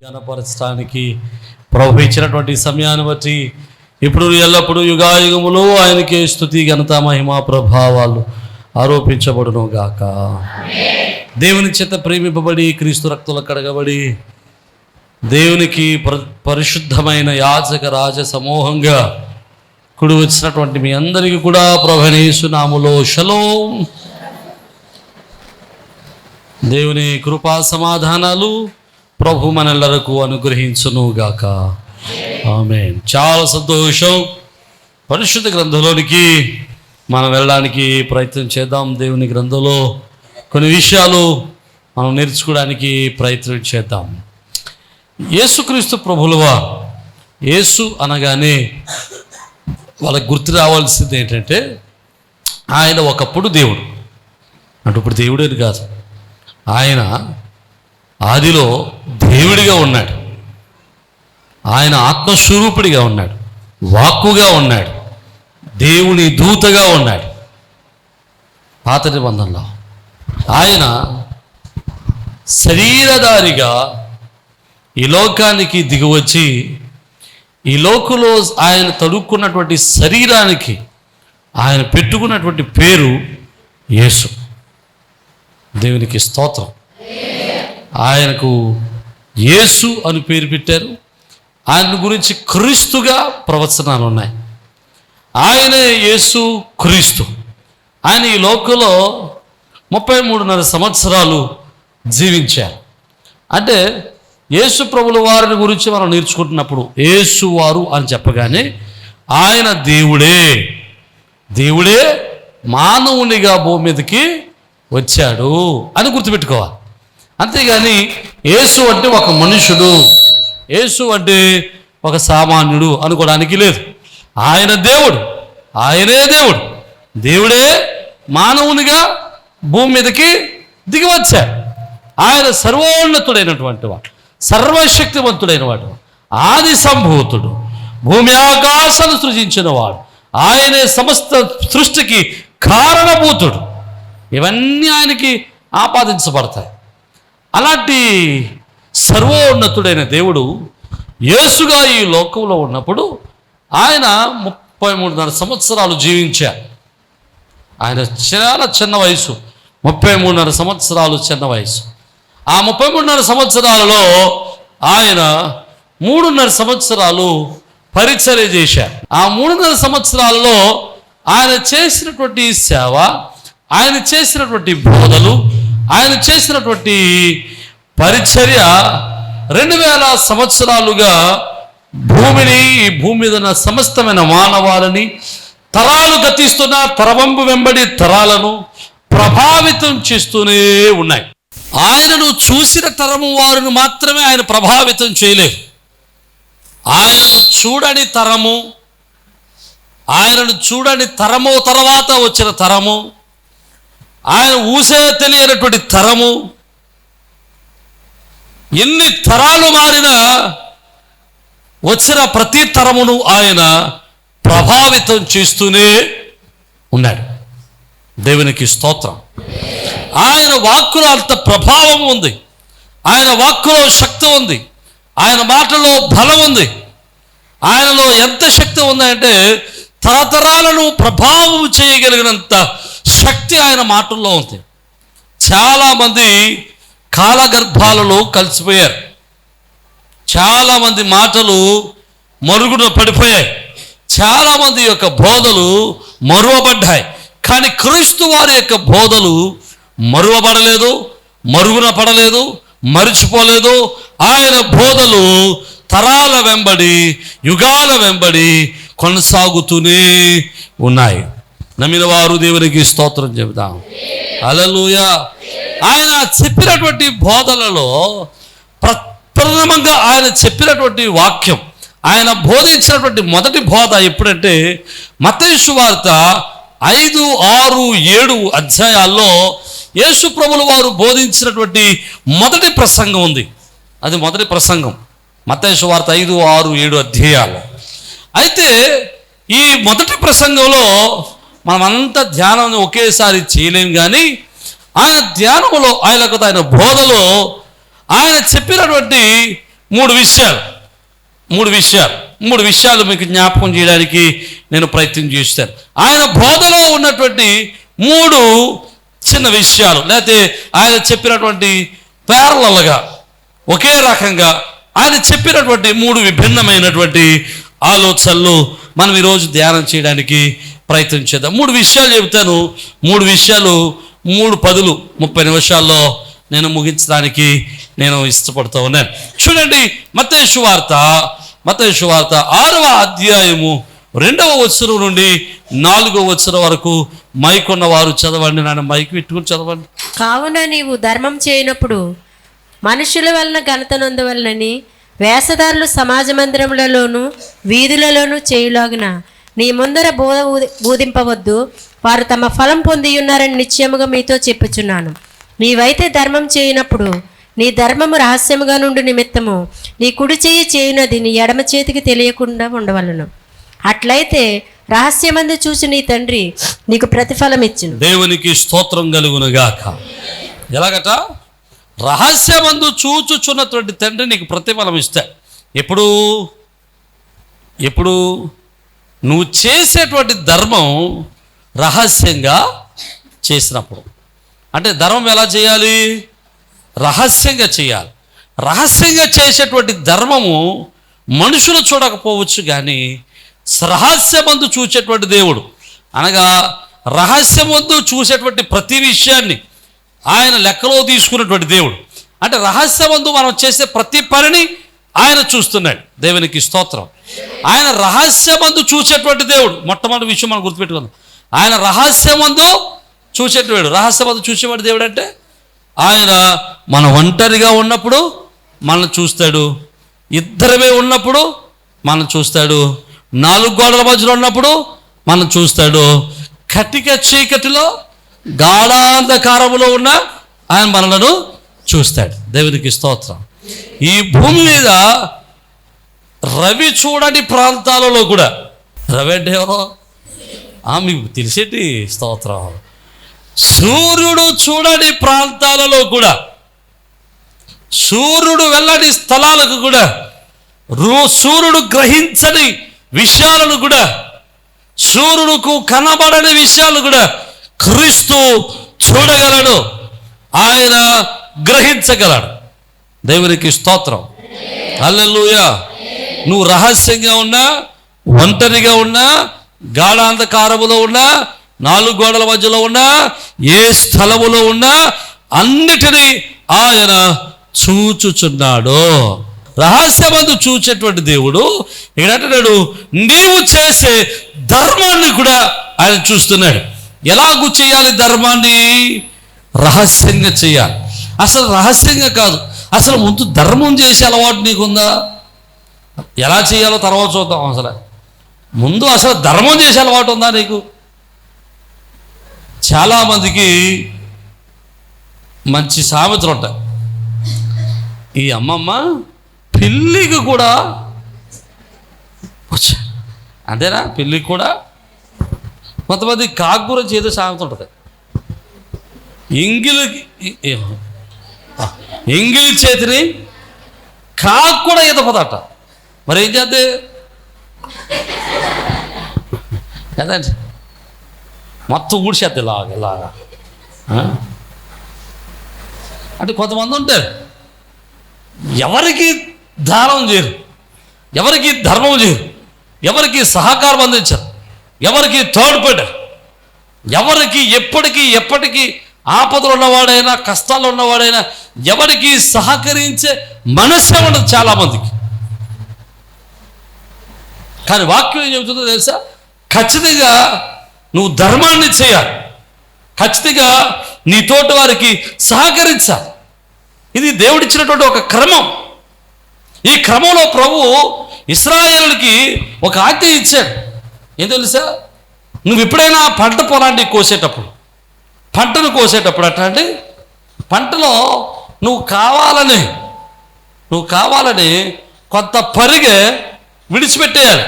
ఘనపరచడానికి ప్రభు ఇచ్చినటువంటి సమయాన్ని బట్టి ఇప్పుడు ఎల్లప్పుడూ యుగాయుగములు ఆయనకే స్తుతి ఘనత మహిమా ప్రభావాలు ఆరోపించబడును గాక. దేవుని చేత ప్రేమింపబడి క్రీస్తు రక్తుల కడగబడి దేవునికి పరిశుద్ధమైన యాజక రాజ సమూహంగా కుడి వచ్చినటువంటి మీ అందరికీ కూడా ప్రభువైన యేసు నామములో షలోం. దేవుని కృపా సమాధానాలు ప్రభు మనెల్లరకు అనుగ్రహించును గాక. ఆమేన్. చాలా సంతోషం. పరిశుద్ధ గ్రంథంలోనికి మనం వెళ్ళడానికి ప్రయత్నం చేద్దాం. దేవుని గ్రంథంలో కొన్ని విషయాలు మనం నేర్చుకోవడానికి ప్రయత్నం చేద్దాం. యేసుక్రీస్తు ప్రభువులవా, యేసు అనగానే వాళ్ళకి గుర్తు రావాల్సింది ఏంటంటే ఆయన ఒకప్పుడు దేవుడు అంటే ఇప్పుడు దేవుడేది కాదు. ఆయన ఆదిలో దేవుడిగా ఉన్నాడు. ఆయన ఆత్మస్వరూపుడిగా ఉన్నాడు, వాక్కుగా ఉన్నాడు, దేవుని దూతగా ఉన్నాడు. పాత నిబంధనలో ఆయన శరీరధారిగా ఈ లోకానికి దిగివచ్చి ఈ లోకంలో ఆయన తడుక్కున్నటువంటి శరీరానికి ఆయన పెట్టుకున్నటువంటి పేరు యేసు. దేవునికి స్తోత్రం. ఆయనకు యేసు అని పేరు పెట్టారు. ఆయన గురించి క్రీస్తుగా ప్రవచనాలు ఉన్నాయి. ఆయనే యేసు క్రీస్తు. ఆయన ఈ లోకంలో 33.5 సంవత్సరాలు జీవించారు. అంటే యేసు ప్రభుల వారిని గురించి మనం నేర్చుకుంటున్నప్పుడు యేసు వారు అని చెప్పగానే ఆయన దేవుడే మానవునిగా భూమి మీదకి వచ్చాడు అని గుర్తుపెట్టుకోవాలి. అంతేగాని యేసు అంటే ఒక మనుషుడు, యేసు అంటే ఒక సామాన్యుడు అనుకోవడానికి లేదు. ఆయన దేవుడు, ఆయనే దేవుడు. దేవుడే మానవునిగా భూమి మీదకి దిగి వచ్చాడు. ఆయన సర్వోన్నతుడైనటువంటి వాడు, సర్వశక్తివంతుడైన వాడు, ఆది సంభూతుడు, భూమి ఆకాశాలు సృజించిన వాడు, ఆయనే సమస్త సృష్టికి కారణభూతుడు. ఇవన్నీ ఆయనకి ఆపాదించబడతాయి. అలాంటి సర్వోన్నతుడైన దేవుడు యేసుగా ఈ లోకంలో ఉన్నప్పుడు ఆయన 33.5 సంవత్సరాలు జీవించారు. ఆయన చాలా చిన్న వయసు, 33.5 సంవత్సరాలు చిన్న వయసు. ఆ 33.5 సంవత్సరాలలో ఆయన 3.5 సంవత్సరాలు పరిచర్య చేశారు. ఆ 3.5 సంవత్సరాలలో ఆయన చేసినటువంటి సేవ, ఆయన చేసినటువంటి బోధలు, ఆయన చేసినటువంటి పరిచర్య 2000 సంవత్సరాలుగా ఈ భూమి మీద ఉన్న సమస్తమైన మానవాళిని, తరాలు గతిస్తున్న తరవంపు వెంబడి తరాలను ప్రభావితం చేస్తూనే ఉన్నాయి. ఆయనను చూసిన తరము వారిని మాత్రమే ఆయన ప్రభావితం చేయలేదు. ఆయనను చూడని తరము, ఆయనను చూడని తరము తర్వాత వచ్చిన తరము, ఆయన ఊసే తెలియనటువంటి తరము, ఎన్ని తరాలు మారినా వచ్చిన ప్రతి తరమును ఆయన ప్రభావితం చేస్తూనే ఉన్నాడు. దేవునికి స్తోత్రం. ఆయన వాక్కులో అంత ప్రభావం ఉంది, ఆయన వాక్కులో శక్తి ఉంది, ఆయన మాటలో బలం ఉంది. ఆయనలో ఎంత శక్తి ఉందంటే తరతరాలను ప్రభావం చేయగలిగినంత శక్తి ఆయన మాటల్లో ఉంది. చాలామంది కాలగర్భాలలో కలిసిపోయారు. చాలామంది మాటలు మరుగున పడిపోయాయి. చాలామంది యొక్క బోధలు మరువబడ్డాయి. కానీ క్రీస్తు వారి యొక్క బోధలు మరువబడలేదు, మరుగున పడలేదు, మరిచిపోలేదు. ఆయన బోధలు తరాల వెంబడి, యుగాల వెంబడి కొనసాగుతూనే ఉన్నాయి. నమ్మిన వారు దేవునికి స్తోత్రం చెబుతాం. హల్లెలూయా. ఆయన చెప్పినటువంటి బోధలలో ప్రథమంగా ఆయన చెప్పినటువంటి వాక్యం, ఆయన బోధించినటువంటి మొదటి బోధ ఎప్పుడంటే మత్తయి సువార్త 5, 6, 7 అధ్యాయాల్లో యేసు ప్రభుల వారు బోధించినటువంటి మొదటి ప్రసంగం ఉంది. అది మొదటి ప్రసంగం మత్తయి సువార్త 5, 6, 7 అధ్యాయాలు. అయితే ఈ మొదటి ప్రసంగంలో మనమంతా ధ్యానం ఒకేసారి చేయలేం. కానీ ఆయన ధ్యానంలో ఆయన బోధలో ఆయన చెప్పినటువంటి మూడు విషయాలు మీకు జ్ఞాపకం చేయడానికి నేను ప్రయత్నం చేస్తాను. ఆయన బోధలో ఉన్నటువంటి 3 చిన్న విషయాలు, లేకపోతే ఆయన చెప్పినటువంటి ప్యారలల్గా ఒకే రకంగా ఆయన చెప్పినటువంటి 3 విభిన్నమైనటువంటి ఆలోచనలు మనం ఈరోజు ధ్యానం చేయడానికి ప్రయత్నం చేద్దాం. 3 విషయాలు చెబుతాను. 3 విషయాలు 3 పదులు 30 నిమిషాల్లో నేను ముగించడానికి నేను ఇష్టపడుతూ ఉన్నాను. చూడండి, మత్తయి సువార్త 6వ అధ్యాయము 2వ వచనం నుండి 4వ వచనం వరకు మైకున్న వారు చదవండి. నాన్న మైక్ పెట్టుకుని చదవండి. కావున నీవు ధర్మం చేయనప్పుడు మనుషుల వలన ఘనత నొందవలనని వేషధారులు సమాజ మందిరములలోను వీధులలోనూ చేయులాగున నీ ముందర బోధ బోధింపవద్దు, వారు తమ ఫలం పొంది ఉన్నారని నిశ్చయముగా మీతో చెప్పుచున్నాను. నీవైతే ధర్మం చేయనప్పుడు నీ ధర్మము రహస్యముగా నుండి నిమిత్తము నీ కుడి చేయి చేయునది నీ ఎడమ చేతికి తెలియకుండా ఉండవలను. అట్లయితే రహస్యమందు చూసి నీ తండ్రి నీకు ప్రతిఫలం ఇచ్చును. దేవునికి స్తోత్రం కలుగునుగాక. ఎలాగట? రహస్యమందు చూచుచున్నటువంటి తండ్రి నీకు ప్రతిఫలం ఇస్తాడు. ఎప్పుడు నువ్వు చేసేటువంటి ధర్మం రహస్యంగా చేసినప్పుడు. అంటే ధర్మం ఎలా చేయాలి? రహస్యంగా చేయాలి. రహస్యంగా చేసేటువంటి ధర్మము మనుషులు చూడకపోవచ్చు, కానీ రహస్యమందు చూసేటువంటి దేవుడు, అనగా రహస్యమందు చూసేటువంటి ప్రతి విషయాన్ని ఆయన లెక్కలో తీసుకున్నటువంటి దేవుడు. అంటే రహస్యమందు మనం చేసే ప్రతి పనిని ఆయన చూస్తున్నాడు. దేవునికి స్తోత్రం. ఆయన రహస్యమందు చూసేటువంటి దేవుడు. మొట్టమొదటి విషయం మనం గుర్తుపెట్టుకుందాం. ఆయన రహస్యమందు చూసేటువంటి రహస్యమందు చూసేవాడు దేవుడు. అంటే ఆయన మన ఒంటరిగా ఉన్నప్పుడు మనల్ని చూస్తాడు, ఇద్దరమే ఉన్నప్పుడు మనం చూస్తాడు, 4 గోడల మధ్యలో ఉన్నప్పుడు మనం చూస్తాడు, కటిక చీకటిలో గాఢాంధకారములో ఉన్న ఆయన మనలను చూస్తాడు. దేవునికి స్తోత్రం. ఈ భూమి మీద రవి చూడని ప్రాంతాలలో కూడా, రవి అంటే ఎవరో మీకు తెలిసేటి స్తోత్రం, సూర్యుడు చూడని ప్రాంతాలలో కూడా, సూర్యుడు వెళ్ళని స్థలాలకు కూడా, సూర్యుడు గ్రహించని విషయాలను కూడా, సూర్యుడుకు కనబడని విషయాలు కూడా క్రీస్తు చూడగలడు, ఆయన గ్రహించగలడు. దేవునికి స్తోత్రం. హల్లెలూయా. నువ్వు రహస్యంగా ఉన్నా, ఒంటరిగా ఉన్నా, గాఢాంధకారములో ఉన్నా, 4 గోడల మధ్యలో ఉన్నా, ఏ స్థలములో ఉన్నా అన్నిటినీ ఆయన చూచుచున్నాడు. రహస్యమందు చూచేటువంటి దేవుడు ఇక్కడ అంటున్నాడు, నీవు చేసే ధర్మాన్ని కూడా ఆయన చూస్తున్నాడు. ఎలాగూ చేయాలి ధర్మాన్ని? రహస్యంగా చేయాలి. అసలు రహస్యంగా కాదు, అసలు ముందు ధర్మం చేసే అలవాటు నీకుందా? ఎలా చేయాలో తర్వాత చూద్దాం. ముందు అసలు ధర్మం చేసే అలవాటు ఉందా నీకు? చాలామందికి మంచి సామెతలు ఉంటాయి. ఈ అమ్మమ్మ పిల్లికి కూడా అంతేనా? పిల్లికి కూడా కొంతమంది కాకు గురించి ఏదో సామెత ఉంటుంది. ఎంగిలి చేతిని కాకు కూడా ఈత పదట. మరి ఏం చేద్దే కదండి, మొత్తం ఊడిసేద్ది ఇలాగా. అంటే కొంతమంది ఉంటారు, ఎవరికి దానం చేయరు, ఎవరికి ధర్మం చేయరు, ఎవరికి సహకారం అందించరు, ఎవరికి తోడ్పడ్డారు, ఎవరికి ఎప్పటికీ ఆపదలు ఉన్నవాడైనా, కష్టాలు ఉన్నవాడైనా ఎవరికి సహకరించే మనస్సే ఉండదు చాలామందికి. కానీ వాక్యం ఏం చెబుతుందో తెలుసా? ఖచ్చితంగా నువ్వు ధర్మాన్ని చేయాలి, ఖచ్చితంగా నీ తోటి వారికి సహకరించాలి. ఇది దేవుడిచ్చినటువంటి ఒక క్రమం. ఈ క్రమంలో ప్రభు ఇశ్రాయేలుకి ఒక ఆజ్ఞ ఇచ్చాడు. ఏం తెలుసా? నువ్వు ఎప్పుడైనా పంట పొలాన్ని కోసేటప్పుడు, పంటను కోసేటప్పుడు అట్లాంటి పంటలో నువ్వు కావాలని కొంత పరిగె విడిచిపెట్టేయాలి.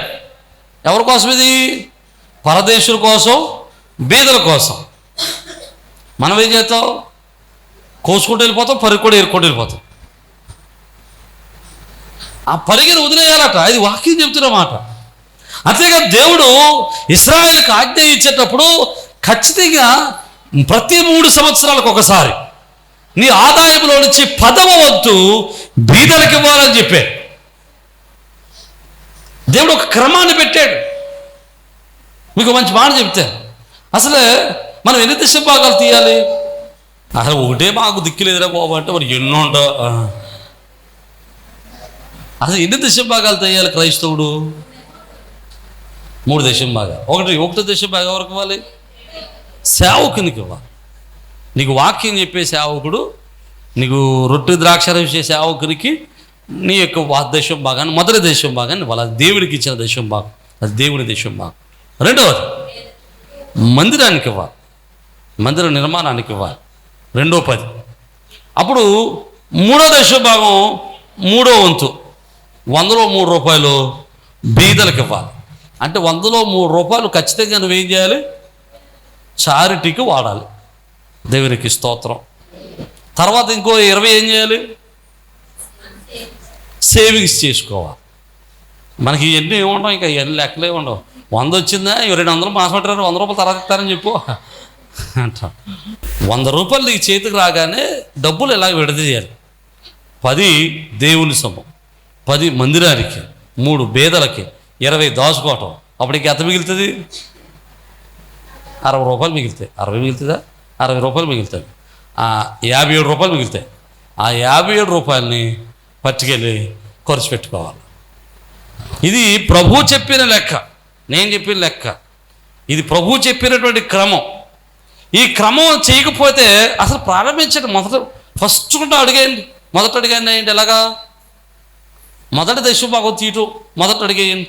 ఎవరి కోసం ఇది? పరదేశుల కోసం, బీదల కోసం. మనం ఏం చేస్తాం? కోసుకుంటూ వెళ్ళిపోతాం, పరుగు కూడా ఏరుకుంటూ వెళ్ళిపోతాం. ఆ పరిగెను వదిలేయాలట. అది వాక్యం చెబుతున్న మాట. అంతేకాదు దేవుడు ఇశ్రాయేలుకు ఆజ్ఞ ఇచ్చేటప్పుడు ఖచ్చితంగా ప్రతి 3 సంవత్సరాలకు ఒకసారి నీ ఆదాయంలో నుంచి 10వ వంతు బీదలకు ఇవ్వాలని చెప్పాడు. దేవుడు ఒక క్రమాన్ని పెట్టాడు. మీకు మంచి మాట చెప్తే అసలు మనం ఎన్ని దశమ భాగాలు తీయాలి? అసలు ఒకటే మాకు దిక్కులేదురా బాబు అంటే మరి ఎన్నో ఉంటావు. అసలు ఎన్ని దశమ భాగాలు తీయాలి క్రైస్తవుడు? 3 దశమ భాగాలు. ఒకటో దశమ భాగం ఎవరికి ఇవ్వాలి? సేవకునికి ఇవ్వాలి. నీకు వాక్యం చెప్పే సేవకుడు, నీకు రొట్టె ద్రాక్షారం ఇచ్చే సేవకునికి నీ యొక్క దశమ భాగాన్ని, మొదటి దశమ భాగాన్ని ఇవ్వాలి. అది దేవుడికి ఇచ్చిన దశమ భాగం, అది దేవుని దశమ భాగం. రెండవది మందిరానికి ఇవ్వాలి, మందిర నిర్మాణానికి ఇవ్వాలి, 2/10. అప్పుడు 3వ దశమ భాగం 3వ వంతు 100లో 3 రూపాయలు బీదలకు ఇవ్వాలి. అంటే 100లో 3 రూపాయలు ఖచ్చితంగా నువ్వేం చేయాలి? చారిటీకి వాడాలి. దేవునికి స్తోత్రం. తర్వాత ఇంకో 20 ఏం చేయాలి? సేవింగ్స్ చేసుకోవాలి. మనకి ఇవన్నీ ఏముండవు, ఇంకా ఇవన్నీ లెక్కలే ఉండవు. 100 వచ్చిందా 200 మాసమంటారు, 100 రూపాయలు తర్వాత ఇస్తారని చెప్పు అంట. 100 రూపాయలు నీకు చేతికి రాగానే డబ్బులు ఇలా విడదీయాలి. 10 దేవుని సొమ్ము, 10 మందిరానికి, 3 బేదలకి, 20 దాచుకోవటం. అప్పటికి ఎంత మిగులుతుంది? 60 రూపాయలు మిగులుతాయి. 60 మిగులుతుందా? 60 రూపాయలు మిగులుతుంది. 57 రూపాయలు మిగులుతాయి. ఆ 57 రూపాయలని పట్టుకెళ్ళి ఖర్చు పెట్టుకోవాలి. ఇది ప్రభు చెప్పిన లెక్క, నేను చెప్పిన లెక్క. ఇది ప్రభు చెప్పినటువంటి క్రమం. ఈ క్రమం చేయకపోతే అసలు ప్రారంభించండి. ఫస్ట్ అడిగేయండి, మొదట అడిగేయండి. ఏంటి ఎలాగా? మొదటి దశమ భాగం తీయటం మొదట అడిగేయండి.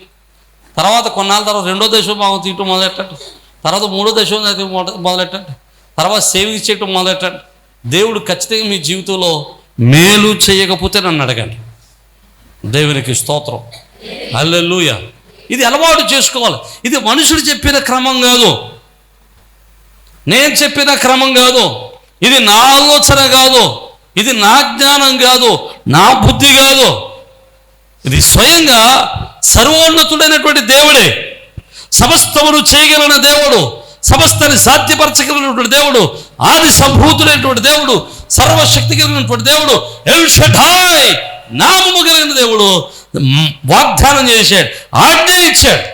తర్వాత కొన్నాళ్ళ తర్వాత 2వ దశమ భాగం తీయటం మొదలెట్టండి. తర్వాత 3వ దశమ మొదలెట్టండి. తర్వాత సేవింగ్స్ చేయటం మొదలెట్టండి. దేవుడు ఖచ్చితంగా మీ జీవితంలో మేలు చేయకపోతే నన్ను అడగండి. దేవునికి స్తోత్రం. హల్లెలూయా. ఇది అలవాటు చేసుకోవాలి. ఇది మనుషుడు చెప్పిన క్రమం కాదు, నేను చెప్పిన క్రమం కాదు, ఇది నా ఆలోచన కాదు, ఇది నా జ్ఞానం కాదు, నా బుద్ధి కాదు. ఇది స్వయంగా సర్వోన్నతుడైనటువంటి దేవుడే, సమస్తమును చేయగలిగిన దేవుడు, సమస్తాన్ని సాధ్యపరచగలిగినటువంటి దేవుడు, ఆది సంభూతుడైనటువంటి దేవుడు, సర్వశక్తి కలిగినటువంటి దేవుడు, ఎల్ షడాయ్ నామము కలిగిన దేవుడు వాగ్దానం చేశాడు, ఆజ్ఞ ఇచ్చాడు.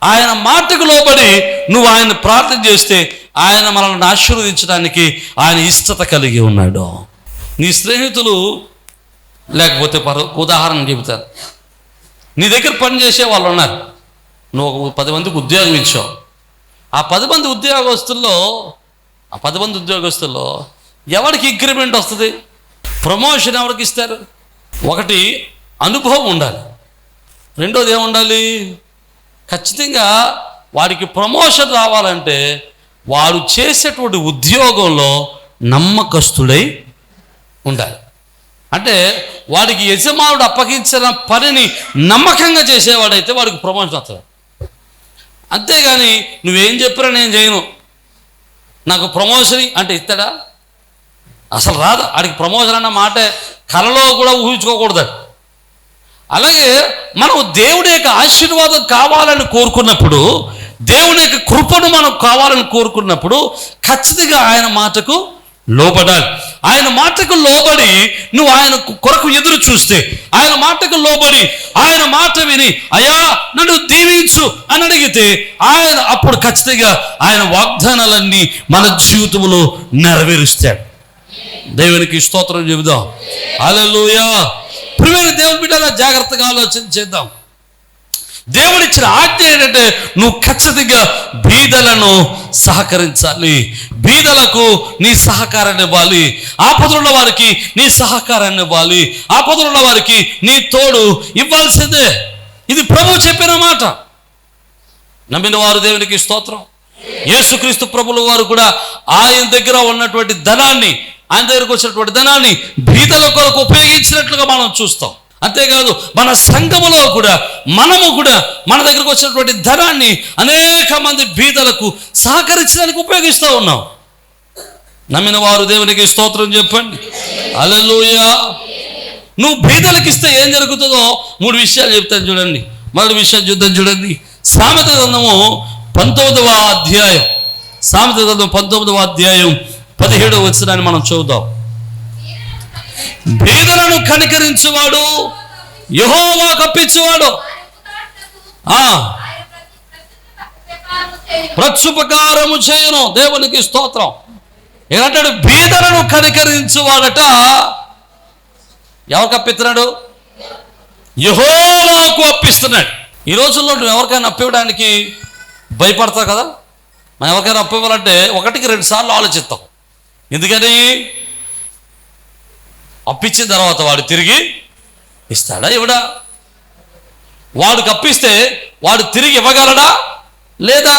ఆయన మాటకు లోబడి నువ్వు ఆయన ప్రార్థన చేస్తే ఆయన మనల్ని ఆశీర్వదించడానికి ఆయన ఇష్టత కలిగి ఉన్నాడు. నీ స్నేహితులు లేకపోతే ఉదాహరణ చెబుతారు. నీ దగ్గర పనిచేసే వాళ్ళు ఉన్నారు, నువ్వు 10 మందికి ఉద్యోగం ఇచ్చావు. ఆ 10 మంది ఉద్యోగస్తుల్లో ఎవరికి ఇంక్రిమెంట్ వస్తుంది? ప్రమోషన్ ఎవరికి ఇస్తారు? ఒకటి అనుభవం ఉండాలి, రెండోది ఏముండాలి? ఖచ్చితంగా వాడికి ప్రమోషన్ రావాలంటే వాడు చేసేటువంటి ఉద్యోగంలో నమ్మకస్తుడై ఉండాలి. అంటే వాడికి యజమానుడు అప్పగించిన పనిని నమ్మకంగా చేసేవాడైతే వాడికి ప్రమోషన్ వస్తుంది. అంతేగాని నువ్వేం చెప్పినా నేను చేయను, నాకు ప్రమోషన్ అంటే ఇస్తాడా? అసలు రాదు. ఆడికి ప్రమోషన్ అన్న మాట కలలో కూడా ఊహించుకోకూడదు. అలాగే మనం దేవుడి యొక్క ఆశీర్వాదం కావాలని కోరుకున్నప్పుడు, దేవుని యొక్క కృపను మనం కావాలని కోరుకున్నప్పుడు ఖచ్చితంగా ఆయన మాటకు లోబడాలి. ఆయన మాటకు లోబడి నువ్వు ఆయన కొరకు ఎదురు చూస్తే, ఆయన మాటకు లోబడి ఆయన మాట విని అయ్యా నన్ను దీవించు అని అడిగితే ఆయన అప్పుడు ఖచ్చితంగా ఆయన వాగ్దానాలన్నీ మన జీవితంలో నెరవేరుస్తాడు. దేవునికి స్తోత్రం చెబుదాం. హల్లెలూయా. ప్రియమైన దేవుని బిడ్డలా జాగ్రత్తగా ఆలోచన చేద్దాం. దేవుడిచ్చిన ఆజ్ఞ ఏంటంటే నువ్వు ఖచ్చితంగా బీదలను సహకరించాలి, బీదలకు నీ సహకారాన్ని ఇవ్వాలి, ఆపదలున్న వారికి నీ సహకారాన్ని ఇవ్వాలి, ఆపదలున్న వారికి నీ తోడు ఇవ్వాల్సిందే. ఇది ప్రభు చెప్పిన మాట. నమ్మిన వారు దేవునికి స్తోత్రం. యేసుక్రీస్తు ప్రభుల వారు కూడా ఆయన దగ్గర ఉన్నటువంటి ధనాన్ని, ఆయన దగ్గరకు వచ్చినటువంటి ధనాన్ని బీదల కొరకు ఉపయోగించినట్లుగా మనం చూస్తాం. అంతేకాదు మన సంఘములో కూడా మనము కూడా మన దగ్గరకు వచ్చినటువంటి ధనాన్ని అనేక మంది బీదలకు సహకరించడానికి ఉపయోగిస్తూ ఉన్నాం. నమ్మిన వారు దేవునికి స్తోత్రం చెప్పండి. హల్లెలూయా. నువ్వు బీదలకు ఇస్తే ఏం జరుగుతుందో 3 విషయాలు చెప్తాను చూడండి. మొదటి విషయం చూద్దాం చూడండి. సామెతల గ్రంథము 19వ అధ్యాయం, సామెతల గ్రంథం 19వ అధ్యాయం 17వ వచనాన్ని మనం చూద్దాం. బీదలను కనికరించువాడు యెహోవాకు అప్పించువాడు ప్రత్యుపకారము చేయను. దేవునికి స్తోత్రం. ఏమంటాడు? బీదలను కనికరించువాడట. ఎవరికి అప్పిస్తున్నాడు? యెహోవాకు అప్పిస్తున్నాడు. ఈ రోజుల్లో నువ్వు ఎవరికైనా అప్పివ్వడానికి భయపడతావు కదా. మనం ఎవరికైనా అప్పివ్వాలంటే 1కి 2 సార్లు ఆలోచిస్తాం. ఎందుకని? అప్పించిన తర్వాత వాడు తిరిగి ఇస్తాడా ఇవ్వడా? వాడికి అప్పిస్తే వాడు తిరిగి ఇవ్వగలడా లేదా?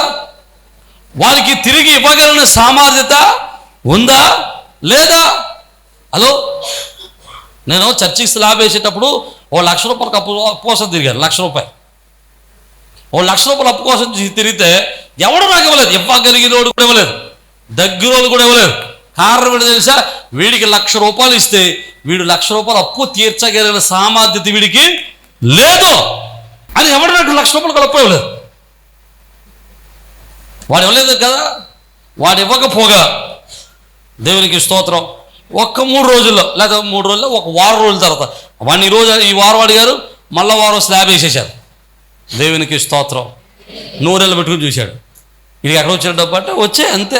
వాడికి తిరిగి ఇవ్వగలిగిన సామర్థ్యత ఉందా లేదా? హలో, నేను చర్చికి స్లాబ్ వేసేటప్పుడు ₹1,00,000 అప్పు కోసం తిరిగాను. ₹1,00,000 ₹1,00,000 అప్పు కోసం తిరిగితే ఎవడు నాకు ఇవ్వలేదు. ఇవ్వగలిగినోడు కూడా ఇవ్వలేదు, దగ్గరోడు కూడా ఇవ్వలేదు. కారణం ఏంటో తెలుసా? వీడికి ₹1,00,000 ఇస్తే వీడు ₹1,00,000 అప్పు తీర్చగలిగిన సామర్థ్యత వీడికి లేదు అని ఎవడు నాకు ₹1,00,000 అప్పు ఇవ్వలేదు. వాడు ఇవ్వలేదు కదా. వాడు ఇవ్వకపోగా దేవునికి స్తోత్రం, 3 రోజుల్లో లేదా 3 రోజుల్లో 1 వారం రోజుల తర్వాత వాడిని ఈ వారం అడిగారు, మళ్ళీ వారం స్లాబ్ వేసేసారు. దేవునికి స్తోత్రం. 100 నెలలు పెట్టుకుని చూశాడు. ఇది ఎక్కడ వచ్చిన డబ్బు అంటే వచ్చే అంతే.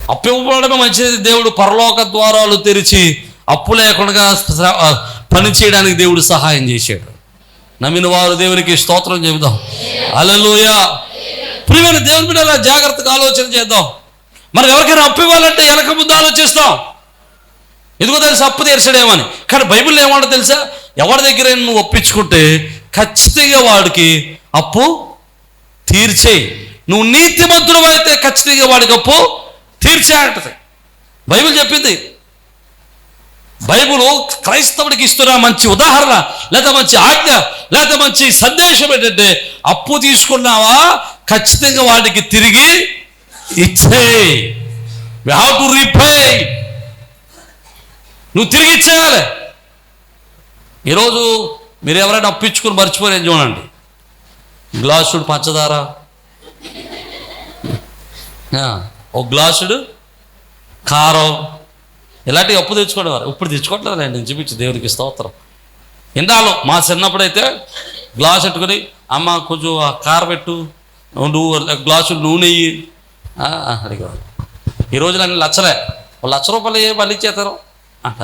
అప్పు ఇవ్వడమే మంచిది. దేవుడు పరలోక ద్వారాలు తెరిచి అప్పు లేకుండా పని చేయడానికి దేవుడు సహాయం చేశాడు. నమ్మిన వారు దేవునికి స్తోత్రం చెబుదాం. హల్లెలూయా. ప్రియమైన దేవుని బిడ్డలారా, జాగ్రత్తగా ఆలోచన చేద్దాం. మనం ఎవరికైనా అప్పు ఇవ్వాలంటే వెనక ముందు ఆలోచిస్తాం. ఎందుకో తెలుసా? అప్పు తీర్చడేమని. కానీ బైబిల్లో ఏమంటో తెలుసా? ఎవరి దగ్గర నువ్వు ఒప్పించుకుంటే ఖచ్చితంగా వాడికి అప్పు తీర్చేయి. నువ్వు నీతిమంతుడు అయితే ఖచ్చితంగా వాడికి అప్పు తీర్చేయంటది బైబిల్ చెప్పింది. బైబిల్ క్రైస్తవుడికి ఇస్తున్న మంచి ఉదాహరణ లేదా మంచి ఆజ్ఞ లేదా మంచి సందేశం ఏంటంటే, అప్పు తీసుకున్నావా ఖచ్చితంగా వాడికి తిరిగి ఇచ్చేయి. We have to repay. నువ్వు తిరిగి ఇచ్చేయాలి. ఈరోజు మీరు ఎవరైనా అప్పించుకుని మర్చిపోయారని చూడండి. గ్లాసుడు పంచదార, ఒక గ్లాసుడు కారం, ఇలాంటివి అప్పు తెచ్చుకునేవారు. ఇప్పుడు తెచ్చుకోవట్లేదు. నేను చూపించి దేవునికి స్తోత్రం. ఎన్నాళ్ళు మా చిన్నప్పుడైతే గ్లాస్ పెట్టుకుని, అమ్మ కొంచెం కారం పెట్టు, నువ్వు గ్లాసు నూనె అడిగేవారు. ఈ రోజులు అన్ని లచ్చలే. ₹1,00,000 ఏ మళ్ళీ ఇచ్చేస్తారు అంట.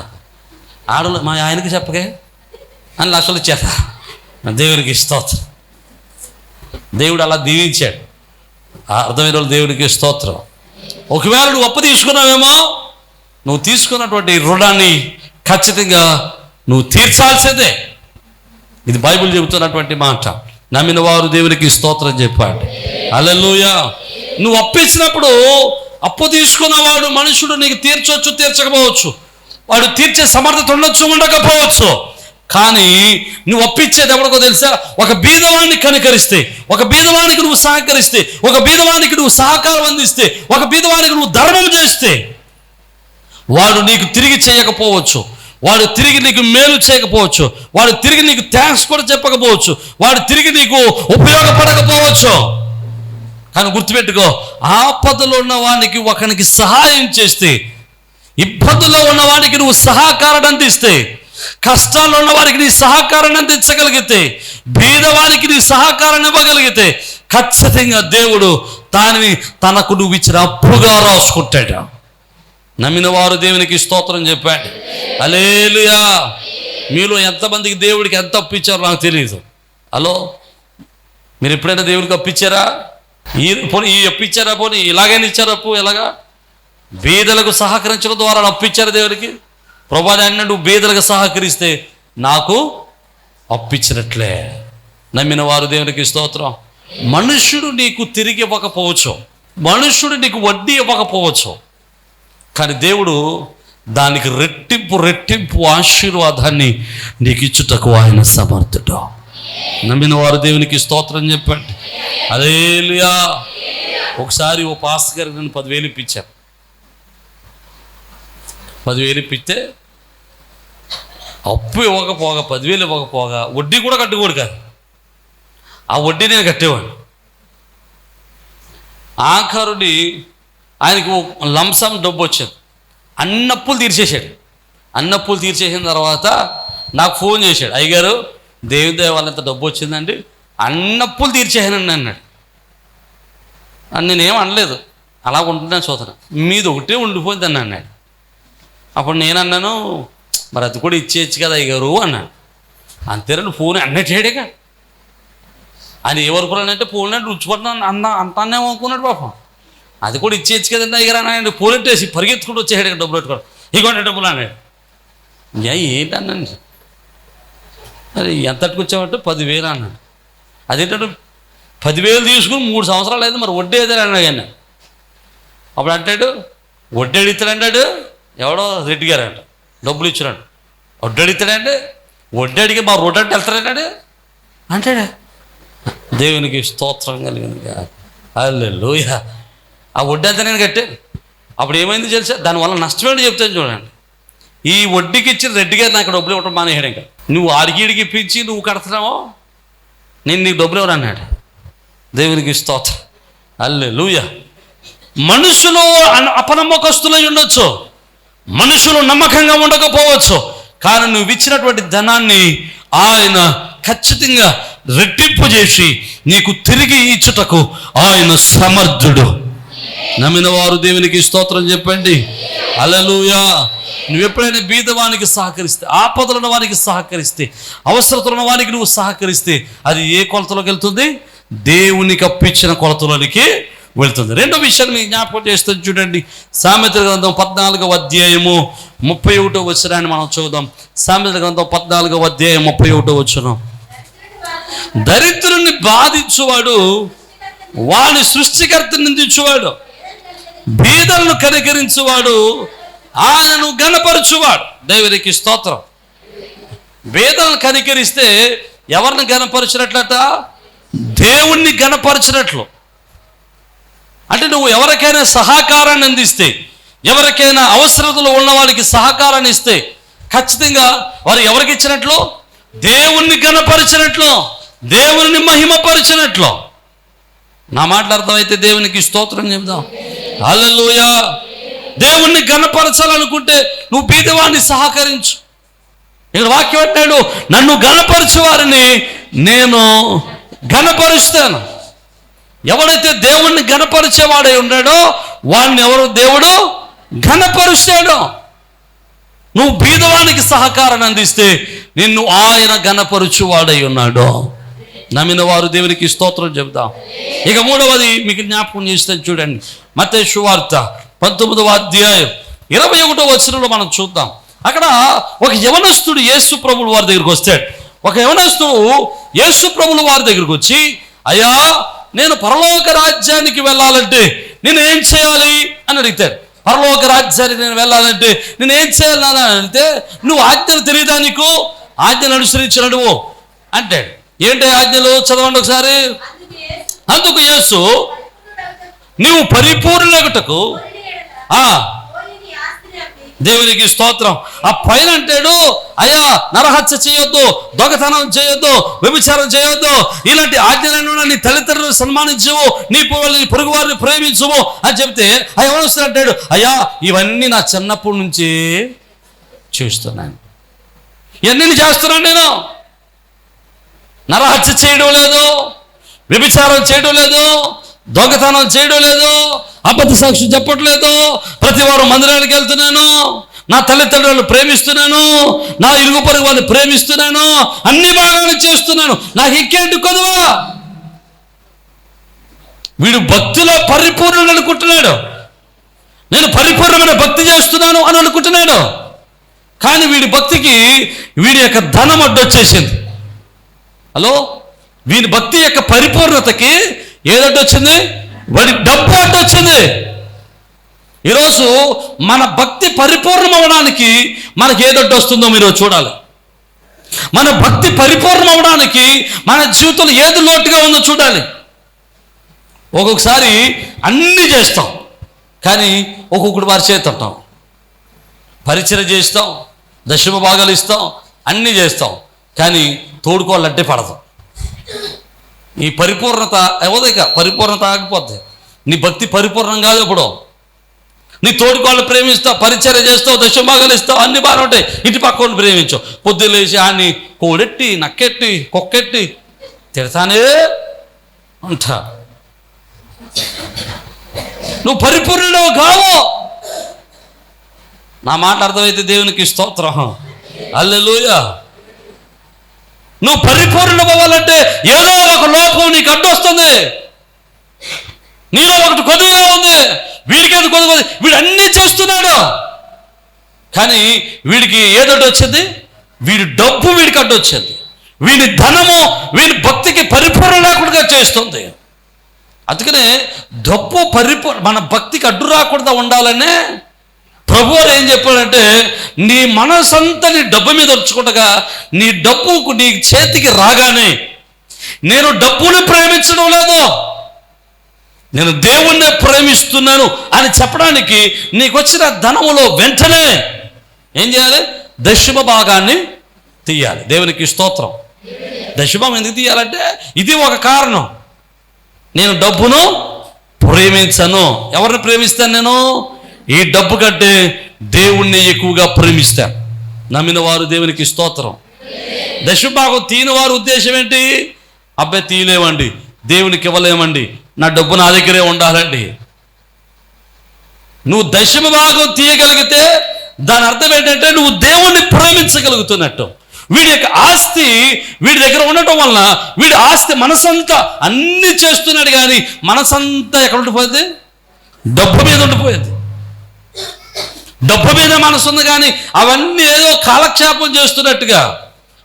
ఆడలు మా ఆయనకి చెప్పకే అని లక్షలు ఇచ్చేస్తారు. దేవునికి స్తోత్రం. దేవుడు అలా దీవించాడు. అర్థమైన వాళ్ళు దేవునికి స్తోత్రం. ఒకవేళ నువ్వు అప్పు తీసుకున్నావేమో, నువ్వు తీసుకున్నటువంటి రుణాన్ని ఖచ్చితంగా నువ్వు తీర్చాల్సిందే. ఇది బైబిల్ చెబుతున్నటువంటి మాట. నమ్మిన వారు దేవునికి స్తోత్రం చెప్పాడు. హల్లెలూయా. నువ్వు అప్పించినప్పుడు అప్పు తీసుకున్నవాడు మనుషుడు నీకు తీర్చవచ్చు, తీర్చకపోవచ్చు. వాడు తీర్చే సమర్థత ఉండొచ్చు, ఉండకపోవచ్చు. కానీ నువ్వు అప్పించేది ఎవరికో తెలుసా? ఒక బీదవాడిని కనికరిస్తే, ఒక బీదవానికి నువ్వు సహకరిస్తే, ఒక బీదవానికి నువ్వు సహకారం అందిస్తే, ఒక బీదవానికి నువ్వు ధర్మం చేస్తే, వాడు నీకు తిరిగి చేయకపోవచ్చు, వాడు తిరిగి నీకు మేలు చేయకపోవచ్చు, వాడు తిరిగి నీకు థ్యాంక్స్ కూడా చెప్పకపోవచ్చు, వాడు తిరిగి నీకు ఉపయోగపడకపోవచ్చు. కానీ గుర్తుపెట్టుకో, ఆపదలో ఉన్న వానికి ఒకనికి సహాయం చేస్తే, ఇబ్బందుల్లో ఉన్నవాడికి నువ్వు సహకారాన్ని అందిస్తే, కష్టాల్లో ఉన్న వారికి నీ సహకారాన్ని అందించగలిగితే, బీదవారికి నీ సహకారాన్ని ఇవ్వగలిగితే, ఖచ్చితంగా దేవుడు దానిని తనకు నువ్వు ఇచ్చిన అప్పుగా రాసుకుంటాడు. నమ్మిన వారు దేవునికి స్తోత్రం చెప్పాడు. హల్లెలూయా. మీలో ఎంతమందికి దేవుడికి ఎంత అప్పు ఇచ్చారో నాకు తెలియదు. హలో, మీరు ఎప్పుడైనా దేవుడికి అప్పిచ్చారా? పోనీ ఈ అప్పు ఇచ్చారా? పోనీ ఇలాగైనా ఇచ్చారు అప్పు? ఎలాగా? బీదలకు సహకరించడం ద్వారా అప్పిచ్చారు దేవుడికి. ప్రభువా నువ్వు బీదలకు సహకరిస్తే నాకు అప్పిచ్చినట్లే. నమ్మిన వారు దేవునికి స్తోత్రం. మనుష్యుడు నీకు తిరిగి ఇవ్వకపోవచ్చు, మనుష్యుడు నీకు వడ్డీ ఇవ్వకపోవచ్చు, కానీ దేవుడు దానికి రెట్టింపు ఆశీర్వాదాన్ని నీకు ఇచ్చుటకు ఆయన సమర్థుడు. నమ్మిన వారు దేవునికి స్తోత్రం చెప్పండి. హల్లెలూయా. ఒకసారి ఓ పాస్టర్ గారికి నేను 10,000 ఇప్పించాను. 10,000 ఇప్పిస్తే అప్పు ఇవ్వకపోగా 10,000 ఇవ్వకపోగా వడ్డీ కూడా కట్టుకోడు కాదు, ఆ వడ్డీ నేను కట్టేవాడు. ఆఖరుడి ఆయనకు లంసం డబ్బు వచ్చింది, అన్నప్పులు తీర్చేశాడు. అన్నప్పులు తీర్చేసిన తర్వాత నాకు ఫోన్ చేశాడు, అయ్యగారు దేవుని దయ వల్ల ఎంత డబ్బు వచ్చిందండి, అన్నప్పులు తీర్చేసానండి అన్నాడు. నేనేం అనలేదు, అలా ఉంటున్నాను చూతను, మీది ఒకటే ఉండిపోయిందని అన్నాడు. అప్పుడు నేను అన్నాను, మరి అది కూడా ఇచ్చేయచ్చు కదా అయ్యగారు అన్నాను. అంతేనండి, ఫోన్ అన్నట్టేడేగా ఆయన ఏ వరకు అంటే ఫోన్ అంటే రుచిపడుతున్నాను అంతానే అనుకున్నాడు పాపం. అది కూడా ఇచ్చేయచ్చు కదండి అయ్యగారు అన్నాడు. ఫోన్ పెట్టేసి పరిగెత్తుకుంటూ వచ్చేసాడు డబ్బులు పెట్టుకోవడం, ఇగోండి డబ్బులు అన్నాడు. ఏంటన్నాను, అది ఎంతటికి వచ్చామంటే 10,000 అన్నాడు. అదేంటంటే 10,000 తీసుకుని 3 సంవత్సరాలు అయితే మరి వడ్డీ ఏదో అన్నాడు. కానీ అప్పుడు అంటాడు వడ్డీ అడుగుతాడంటాడు, ఎవడో రెడ్డి గారు అంట డబ్బులు ఇచ్చినాడు, వడ్డీ అడుగుతాడంటే వడ్డీ అడిగి మా రోడ్డు అంటే వెళ్తాడంటాడు అంటాడా. దేవునికి స్తోత్రం కలిగింది, హల్లెలూయా. ఆ వడ్డీ అంతా నేను కట్టే. అప్పుడు ఏమైంది తెలుసా, దానివల్ల నష్టమేంటి చెప్తాను చూడండి. ఈ వడ్డీకి ఇచ్చిన రెడ్డి గారు నాకు డబ్బులు ఇవ్వడం మానేయాడు. ఇంకా నువ్వు అడిగిడికి ఇప్పించి నువ్వు కడుతున్నావో నేను నీకు డబ్బులు ఎవరు అన్నాడు. దేవునికి స్తోత్రం, హల్లెలూయా. మనుషులు అపనమ్మకస్తులై ఉండొచ్చు, మనుషులు నమ్మకంగా ఉండకపోవచ్చు, కానీ నువ్వు ఇచ్చినటువంటి ధనాన్ని ఆయన ఖచ్చితంగా రెట్టింపు చేసి నీకు తిరిగి ఇచ్చుటకు ఆయన సమర్థుడు. నమ్మిన వారు దేవునికి స్తోత్రం చెప్పండి, హల్లెలూయా. నువ్వు ఎప్పుడైనా బీదవానికి సహకరిస్తే, ఆపదలున్న వానికి సహకరిస్తే, అవసరతున్న వానికి నువ్వు సహకరిస్తే అది ఏ కొలతలోకి వెళ్తుంది? దేవునికి అప్పించిన కొలతలోనికి వెళ్తుంది. రెండో విషయాన్ని మీకు జ్ఞాపకం చేస్తుంది చూడండి. సామెతల గ్రంథం 14వ అధ్యాయము 31వ వచనాన్ని మనం చూద్దాం. సామెతల గ్రంథం 14వ అధ్యాయం 31వ వచనం. దరిద్రుని బాధించువాడు వాని సృష్టికర్తని నిందించువాడు, బీదలను కనికరించువాడు ఆయనను గణపరచువాడు. దేవునికి స్తోత్రం. బీదలను కనికరిస్తే ఎవరిని గణపరిచినట్లట? దేవుణ్ణి గణపరిచినట్లు. అంటే నువ్వు ఎవరికైనా సహకారాన్ని అందిస్తే, ఎవరికైనా అవసరతలు ఉన్న వారికి సహకారాన్ని ఇస్తే ఖచ్చితంగా వారు ఎవరికి ఇచ్చినట్లు? దేవుణ్ణి గణపరిచినట్లు, దేవుని మహిమపరిచినట్లు. నా మాటలు అర్థమైతే దేవునికి స్తోత్రం చెప్దాం, హల్లెలూయా. దేవుణ్ణి గణపరచాలనుకుంటే నువ్వు బీదవాన్ని సహకరించు. ఇక్కడ వాక్యం అంటాడు, నన్ను గణపరచు వారిని నేను గణపరుస్తాను. ఎవడైతే దేవుణ్ణి గణపరిచేవాడై ఉన్నాడో వాడిని ఎవరు దేవుడు గణపరుస్తాడు. నువ్వు బీదవానికి సహకారాన్ని అందిస్తే నిన్ను ఆయన గణపరుచువాడై ఉన్నాడు. నమ్మిన వారు దేవునికి స్తోత్రం చెబుతాం. ఇక మూడవది మీకు జ్ఞాపకం చేస్తాను చూడండి. మత్తయి సువార్త 19వ అధ్యాయం 21వ వచనంలో మనం చూద్దాం. అక్కడ ఒక యవనస్తుడు యేసు ప్రభువు వారి దగ్గరికి వస్తాడు. ఒక యవనస్తుడు యేసు ప్రభువు వారి దగ్గరికి వచ్చి, అయ్యా నేను పరలోక రాజ్యానికి వెళ్ళాలంటే నేను ఏం చేయాలి అని అడుగుతాడు. పరలోక రాజ్యానికి నేను వెళ్ళాలంటే నేను ఏం చేయాలి అని అడిగితే, నువ్వు ఆజ్ఞలు తెలియదా, నీకు ఆజ్ఞలు అనుసరించి నడువు అంటాడు. ఏంటి ఆజ్ఞలు చదవండి ఒకసారి. అందుకు యేసు, నీవు పరిపూర్ణులగుటకు దేవునికి స్తోత్రం. ఆ పైన అంటాడు, అయ్యా నరహత్య చేయొద్దు, దొంగతనం చేయొద్దు, వ్యభిచారం చేయొద్దు, ఇలాంటి ఆజ్ఞలను నీ తల్లిదండ్రులను సన్మానించవు, నీ పొరుగు వారిని ప్రేమించవు అని చెప్తే అయ్యా ఎవరు అంటాడు, అయ్యా ఇవన్నీ నా చిన్నప్పటి నుంచి చేస్తున్నాను, ఇవన్నీ చేస్తున్నాను, నేను నరహత్య చేయడం లేదు, వ్యభిచారం చేయడం లేదు, దొంగతనం చేయడం లేదు, అబద్ధ సాక్షి చెప్పట్లేదు, ప్రతి వారం మందిరానికి వెళ్తున్నాను, నా తల్లిదండ్రులను ప్రేమిస్తున్నాను, నా ఇరుగు పొరుగు వాళ్ళని ప్రేమిస్తున్నాను, అన్ని బాగానే చేస్తున్నాను, నాకు ఇంకేంటి కొదువా? వీడు భక్తిలో పరిపూర్ణుడు అనుకుంటున్నాడు, నేను పరిపూర్ణమైన భక్తి చేస్తున్నాను అని అనుకుంటున్నాడు. కానీ వీడి భక్తికి వీడి యొక్క ధనం అడ్డొచ్చేసింది. హలో, వీడి భక్తి యొక్క పరిపూర్ణతకి ఏదడ్డొచ్చింది? వాడి డబ్బు అడ్డొచ్చింది. ఈరోజు మన భక్తి పరిపూర్ణం అవడానికి మనకి ఏదొడ్డు వస్తుందో మీరు చూడాలి. మన భక్తి పరిపూర్ణం అవడానికి మన జీవితంలో ఏది లోటుగా ఉందో చూడాలి. ఒక్కొక్కసారి అన్నీ చేస్తాం, కానీ ఒక్కొక్కటి వారి చేతి ఉంటాం, పరిచయం చేస్తాం, దశమ భాగాలు ఇస్తాం, అన్నీ చేస్తాం, కానీ తోడుకోవాలంటే పడదు. ఈ పరిపూర్ణత అవదిక, పరిపూర్ణత ఆగిపోద్ది. నీ భక్తి పరిపూర్ణం కాదు. ఇప్పుడు నీ తోడుకోళ్ళు ప్రేమిస్తావు, పరిచర్య చేస్తావు, దశభాగాలు ఇస్తావు, అన్ని బాగా ఉంటాయి. ఇంటి పక్కన ప్రేమించవు. పొద్దున్న లేచి ఆన్ని కోడెట్టి నక్కెట్టి కుక్కెట్టి తిడతానే ఉంటా. నువ్వు పరిపూర్ణుడు కావు. నా మాట అర్థమైతే దేవునికి స్తోత్రం. హల్లెలూయా. నువ్వు పరిపూర్ణుడు అవ్వాలంటే ఏదో ఒక లోపం నీకు అడ్డొస్తుంది. నీలో ఒకటి కొద్దిగా ఉంది, వీడికి కొద్ది, వీడు అన్నీ చేస్తున్నాడు, కానీ వీడికి ఏదోటి వచ్చింది, వీడి డబ్బు వీడికి అడ్డొచ్చింది, వీడి ధనము వీడి భక్తికి పరిపూర్ణ లేకుండా చేస్తుంది. అందుకనే డబ్బు మన భక్తికి అడ్డు రాకుండా ఉండాలనే ప్రభువు ఏం చెప్పాడంటే, నీ మనసంతా నీ డబ్బు మీద వచ్చుకుంటగా నీ డబ్బుకు నీ చేతికి రాగానే, నేను డబ్బుని ప్రేమించడం లేదు, నేను దేవుణ్ణి ప్రేమిస్తున్నాను అని చెప్పడానికి నీకు వచ్చిన ధనములో వెంటనే ఏం చేయాలి? దశమ భాగాన్ని తీయాలి. దేవునికి స్తోత్రం. దశమం ఎందుకు తీయాలంటే ఇది ఒక కారణం. నేను డబ్బును ప్రేమించను. ఎవరిని ప్రేమిస్తాను? నేను ఈ డబ్బు కంటే దేవుణ్ణి ఎక్కువగా ప్రేమిస్తాను. నమ్మిన వారు దేవునికి స్తోత్రం. దశభాగం తీయని వారి ఉద్దేశం ఏంటి? అబ్బాయి తీయలేమండి, దేవునికి ఇవ్వలేమండి, నా డబ్బు నా దగ్గరే ఉండాలండి. నువ్వు దశమ భాగం తీయగలిగితే దాని అర్థం ఏంటంటే నువ్వు దేవుణ్ణి ప్రేమించగలుగుతున్నట్టు. వీడి యొక్క ఆస్తి వీడి దగ్గర ఉండటం వలన వీడి ఆస్తి మనసంతా అన్ని చేస్తున్నాడు, కానీ మనసంతా ఎక్కడ ఉండిపోయింది? డబ్బు మీద ఉండిపోయింది. డబ్బు మీద మనసు ఉంది, కానీ అవన్నీ ఏదో కాలక్షేపం చేస్తున్నట్టుగా.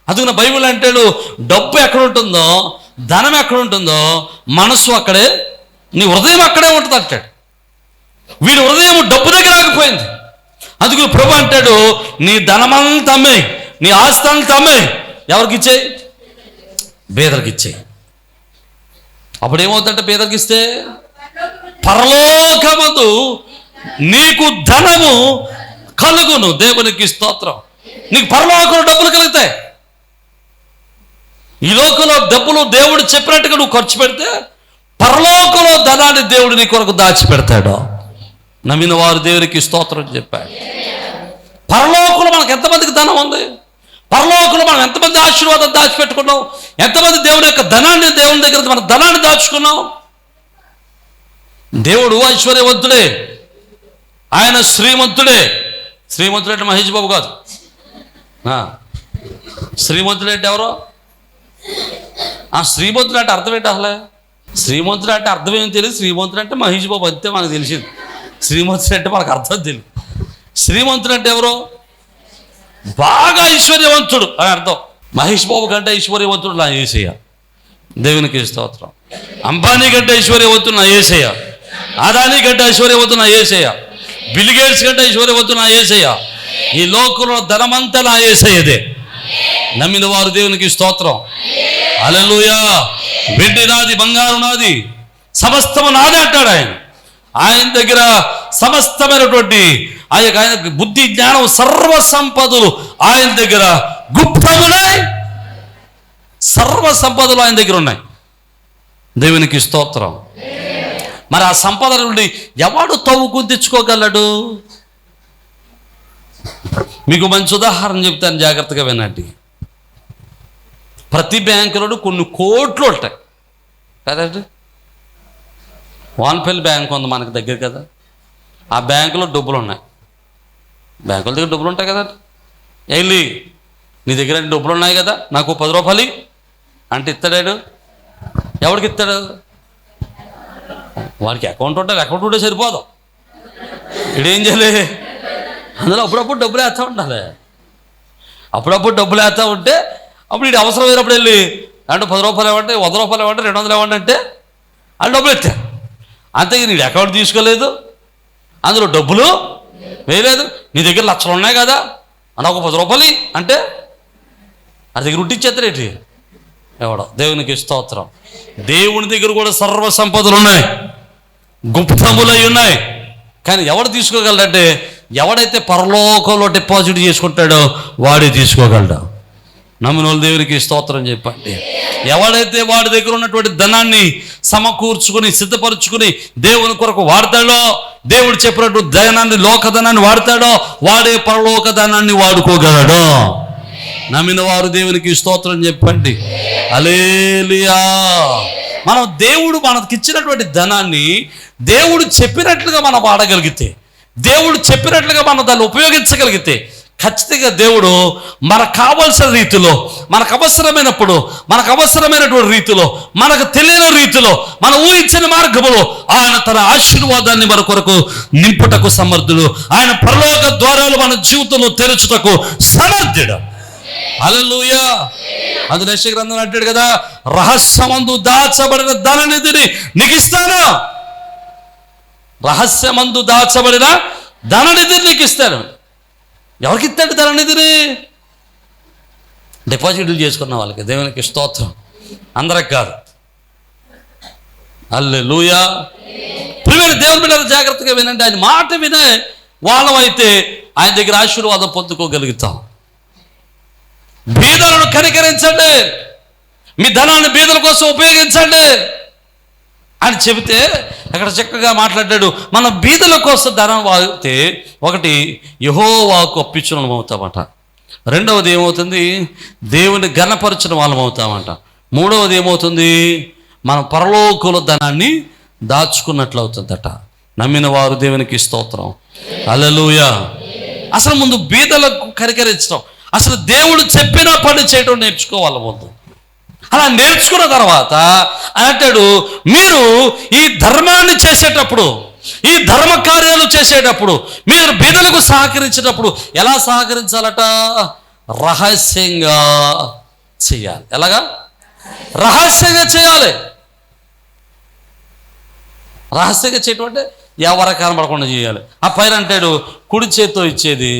అందుకని బైబిల్ అంటాడు, డబ్బు ఎక్కడ ఉంటుందో, ధనం ఎక్కడ ఉంటుందో, మనసు అక్కడే, నీ హృదయం అక్కడే ఉంటుంది అంటాడు. వీడి హృదయం డబ్బు దగ్గర ఆగిపోయింది. అందుకు ప్రభు అంటాడు, నీ ధనమంతా అమ్మే, నీ ఆస్తి అంతా అమ్మే, ఎవరికి ఇచ్చేయి? పేదరికి ఇచ్చేయి. అప్పుడు ఏమవుతుందంటే, పేదరికి ఇస్తే పరలోకమందు నీకు ధనము కలుగును. దేవునికి స్తోత్రం. నీకు పరలోకంలో డబ్బులు కలుగుతాయి. ఈ లోకంలో డబ్బులు దేవుడు చెప్పినట్టుగా నువ్వు ఖర్చు పెడితే పరలోకంలో ధనాన్ని దేవుడు నీ కొరకు దాచిపెడతాడు. నమ్మిన వారు దేవునికి స్తోత్రం చెప్పాడు. పరలోకంలో మనకు ఎంతమందికి ధనం ఉంది? పరలోకంలో మనం ఎంతమంది ఆశీర్వాదం దాచిపెట్టుకున్నాం? ఎంతమంది దేవుని యొక్క ధనాన్ని, దేవుని దగ్గర మన ధనాన్ని దాచుకున్నాం? దేవుడు ఐశ్వర్యవంతుడే, ఆయన శ్రీమంతుడే. శ్రీమంతుడు అంటే మహేష్ బాబు కాదు. శ్రీమంతుడు అంటే ఎవరో? శ్రీమంతుడు అంటే అర్థం ఏంటి అసలే? శ్రీమంతుడు అంటే అర్థం ఏం తెలియదు. శ్రీమంతుడు అంటే మహేష్ బాబు అంతే మనకు తెలిసింది. శ్రీమంతుడు అంటే మనకు అర్థం తెలియదు. శ్రీమంతుడు అంటే ఎవరో? బాగా ఐశ్వర్యవంతుడు అని అర్థం. మహేష్ బాబు కంటే ఐశ్వర్యవంతుడు నా యేసయ్య. దేవునికి స్తోత్రం. అంబానీ కంటే ఐశ్వర్యవంతుడు నా యేసయ్య. అదానీ కంటే ఐశ్వర్యవంతుడు నా యేసయ్య. బిల్ గేట్స్ కంటే ఐశ్వర్యవంతుడు నా యేసయ్య. ఈ లోకంలో ధనమంతా నా యేసయ్యదే. నమ్మిన వారు దేవునికి స్తోత్రం. హల్లెలూయా. వెండి నాది, బంగారు నాది, సమస్తము నాదే అంటాడు ఆయన. ఆయన దగ్గర సమస్తమైనటువంటి ఆయన బుద్ధి, జ్ఞానం, సర్వ సంపదలు ఆయన దగ్గర గుప్తములై, సర్వ సంపదలు ఆయన దగ్గర ఉన్నాయి. దేవునికి స్తోత్రం. మరి ఆ సంపద నుండి ఎవడు తవ్వుకుని తెచ్చుకోగలడు? మీకు మంచి ఉదాహరణ చెప్తాను, జాగ్రత్తగా వినండి. ప్రతి బ్యాంకులో కొన్ని కోట్లు ఉంటాయి కదండి. వాన్పల్లి బ్యాంక్ ఉంది మనకు దగ్గర కదా. ఆ బ్యాంకులో డబ్బులు ఉన్నాయి. బ్యాంకుల దగ్గర డబ్బులు ఉంటాయి కదండి. వెళ్ళి నీ దగ్గర డబ్బులు ఉన్నాయి కదా, నాకు 10 రూపాయలు అంటే ఇస్తాడాడు. ఎవరికి ఇస్తాడు? వాడికి అకౌంట్ ఉంటుంది. అకౌంట్ ఉంటే సరిపోదు. ఇడేం చేయాలి? అందులో అప్పుడప్పుడు డబ్బులు వేస్తూ ఉండాలి. అప్పుడప్పుడు డబ్బులు వేస్తూ ఉంటే అప్పుడు ఇటు అవసరం అయినప్పుడు వెళ్ళి అంటే 10 రూపాయలు ఇవ్వండి, 100 రూపాయలు ఇవ్వండి, 200 ఇవ్వండి అంటే వాళ్ళు డబ్బులు ఎత్తారు. అంతే. నీ అకౌంట్ తీసుకోలేదు, అందులో డబ్బులు వేయలేదు. నీ దగ్గర లక్షలు ఉన్నాయి కదా, అని ఒక 10 రూపాయలు అంటే అది దగ్గర ఉట్టిచ్చేస్తారేంటి ఎవడో. దేవునికి స్తోత్రం. దేవుని దగ్గర కూడా సర్వ సంపదలు ఉన్నాయి, గుప్తములై ఉన్నాయి. కానీ ఎవడు తీసుకోగలడంటే ఎవడైతే పరలోకంలో డిపాజిట్ చేసుకుంటాడో వాడే తీసుకోగలడు. నమ్మిన వాళ్ళు దేవునికి స్తోత్రం చెప్పండి. ఎవడైతే వాడి దగ్గర ఉన్నటువంటి ధనాన్ని సమకూర్చుకుని సిద్ధపరచుకుని దేవుని కొరకు వాడతాడో, దేవుడు చెప్పినట్టు ధనాన్ని, లోకధనాన్ని వాడతాడో, వాడే పరలోక ధనాన్ని వాడుకోగలడు. నమ్మిన వారు దేవునికి స్తోత్రం చెప్పండి. హల్లెలూయా. మనం దేవుడు మనకిచ్చినటువంటి ధనాన్ని దేవుడు చెప్పినట్లుగా మనం వాడగలిగితే, దేవుడు చెప్పినట్లుగా మనం దాన్ని ఉపయోగించగలిగితే, ఖచ్చితంగా దేవుడు మనకు కావలసిన రీతిలో, మనకు అవసరమైనప్పుడు, మనకు అవసరమైనటువంటి రీతిలో, మనకు తెలియని రీతిలో, మన ఊహించిన మార్గములో ఆయన తన ఆశీర్వాదాన్ని మన కొరకు నింపుటకు సమర్థుడు. ఆయన పరలోక ద్వారాలు మన జీవితంలో తెరచుటకు సమర్థుడు. హల్లెలూయా. అందులో యెషయా గ్రంథం అంటాడు కదా, రహస్యమందు దాచబడిన ధననిధిని నీకు ఇస్తాను. రహస్యమందు దాచబడిన ధననిధిని నీకు ఇస్తాను. ఎవరికి ఇస్తాడు ధననిధిని? డిపాజిట్లు చేసుకున్న వాళ్ళకి. దేవునికి స్తోత్రం. అందరికి కాదు. హల్లెలూయా. ప్రియమైన దేవుని బిడ్డలు జాగ్రత్తగా వినండి. ఆయన మాట వినే వాళ్ళమైతే ఆయన దగ్గర ఆశీర్వాదం పొందుకోగలుగుతాం. బీదలను కనికరించండి, మీ ధనాన్ని బీదల కోసం ఉపయోగించండి అని చెబితే అక్కడ చక్కగా మాట్లాడాడు. మన బీదల కోసం ధనం వాగితే ఒకటి యెహోవాకు అప్పించిన వాళ్ళం అవుతామట. రెండవది ఏమవుతుంది? దేవుని ఘనపరచిన వాళ్ళం అవుతామంట. మూడవది ఏమవుతుంది? మన పరలోకుల ధనాన్ని దాచుకున్నట్లు అవుతుందట. నమ్మిన వారు దేవునికి స్తోత్రం. హల్లెలూయా. అసలు ముందు బీదలకు కనికరించడం, అసలు దేవుడు చెప్పిన పని చేయడం నేర్చుకోవాలి ముందు. అలా నేర్చుకున్న తర్వాత అంటాడు, మీరు ఈ ధర్మాన్ని చేసేటప్పుడు, ఈ ధర్మ కార్యాలు చేసేటప్పుడు, మీరు బీదలకు సహకరించేటప్పుడు ఎలా సహకరించాలట? రహస్యంగా చేయాలి. ఎలాగా? రహస్యంగా చేయాలి. రహస్యంగా చేయటం అంటే ఎవరికి కనబడకుండా చేయాలి. ఆ పైన అంటాడు, కుడి చేతితో ఇచ్చేది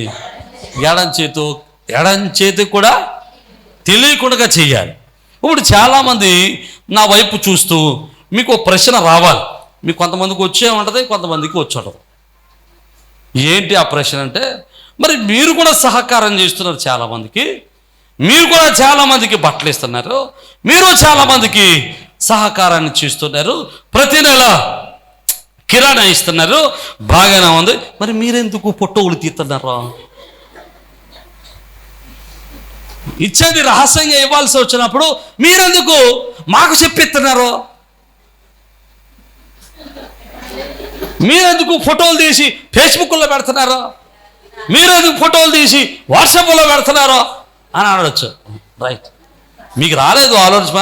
ఎడం చేతి కూడా తెలియకుండా చేయాలి. ఇప్పుడు చాలామంది నా వైపు చూస్తూ మీకు ప్రశ్న రావాలి. మీకు కొంతమందికి వచ్చే ఉంటుంది, కొంతమందికి వచ్చి ఉండదు. ఏంటి ఆ ప్రశ్న అంటే, మరి మీరు కూడా సహకారం చేస్తున్నారు చాలామందికి, మీరు కూడా చాలామందికి బట్టలు ఇస్తున్నారు, మీరు చాలామందికి సహకారాన్ని చేస్తున్నారు, ప్రతి నెల కిరాణా ఇస్తున్నారు, బాగానే ఉంది, మరి మీరెందుకు పొట్టోలు తీస్తున్నారు? ఇచ్చేది రహస్యంగా ఇవ్వాల్సి వచ్చినప్పుడు మీరెందుకు మాకు చెప్పిస్తున్నారు? మీరెందుకు ఫోటోలు తీసి ఫేస్బుక్లో పెడుతున్నారు? మీరెందుకు ఫోటోలు తీసి వాట్సాప్లో పెడుతున్నారు అని అనవచ్చు. రైట్, మీకు రాలేదు ఆలోచన?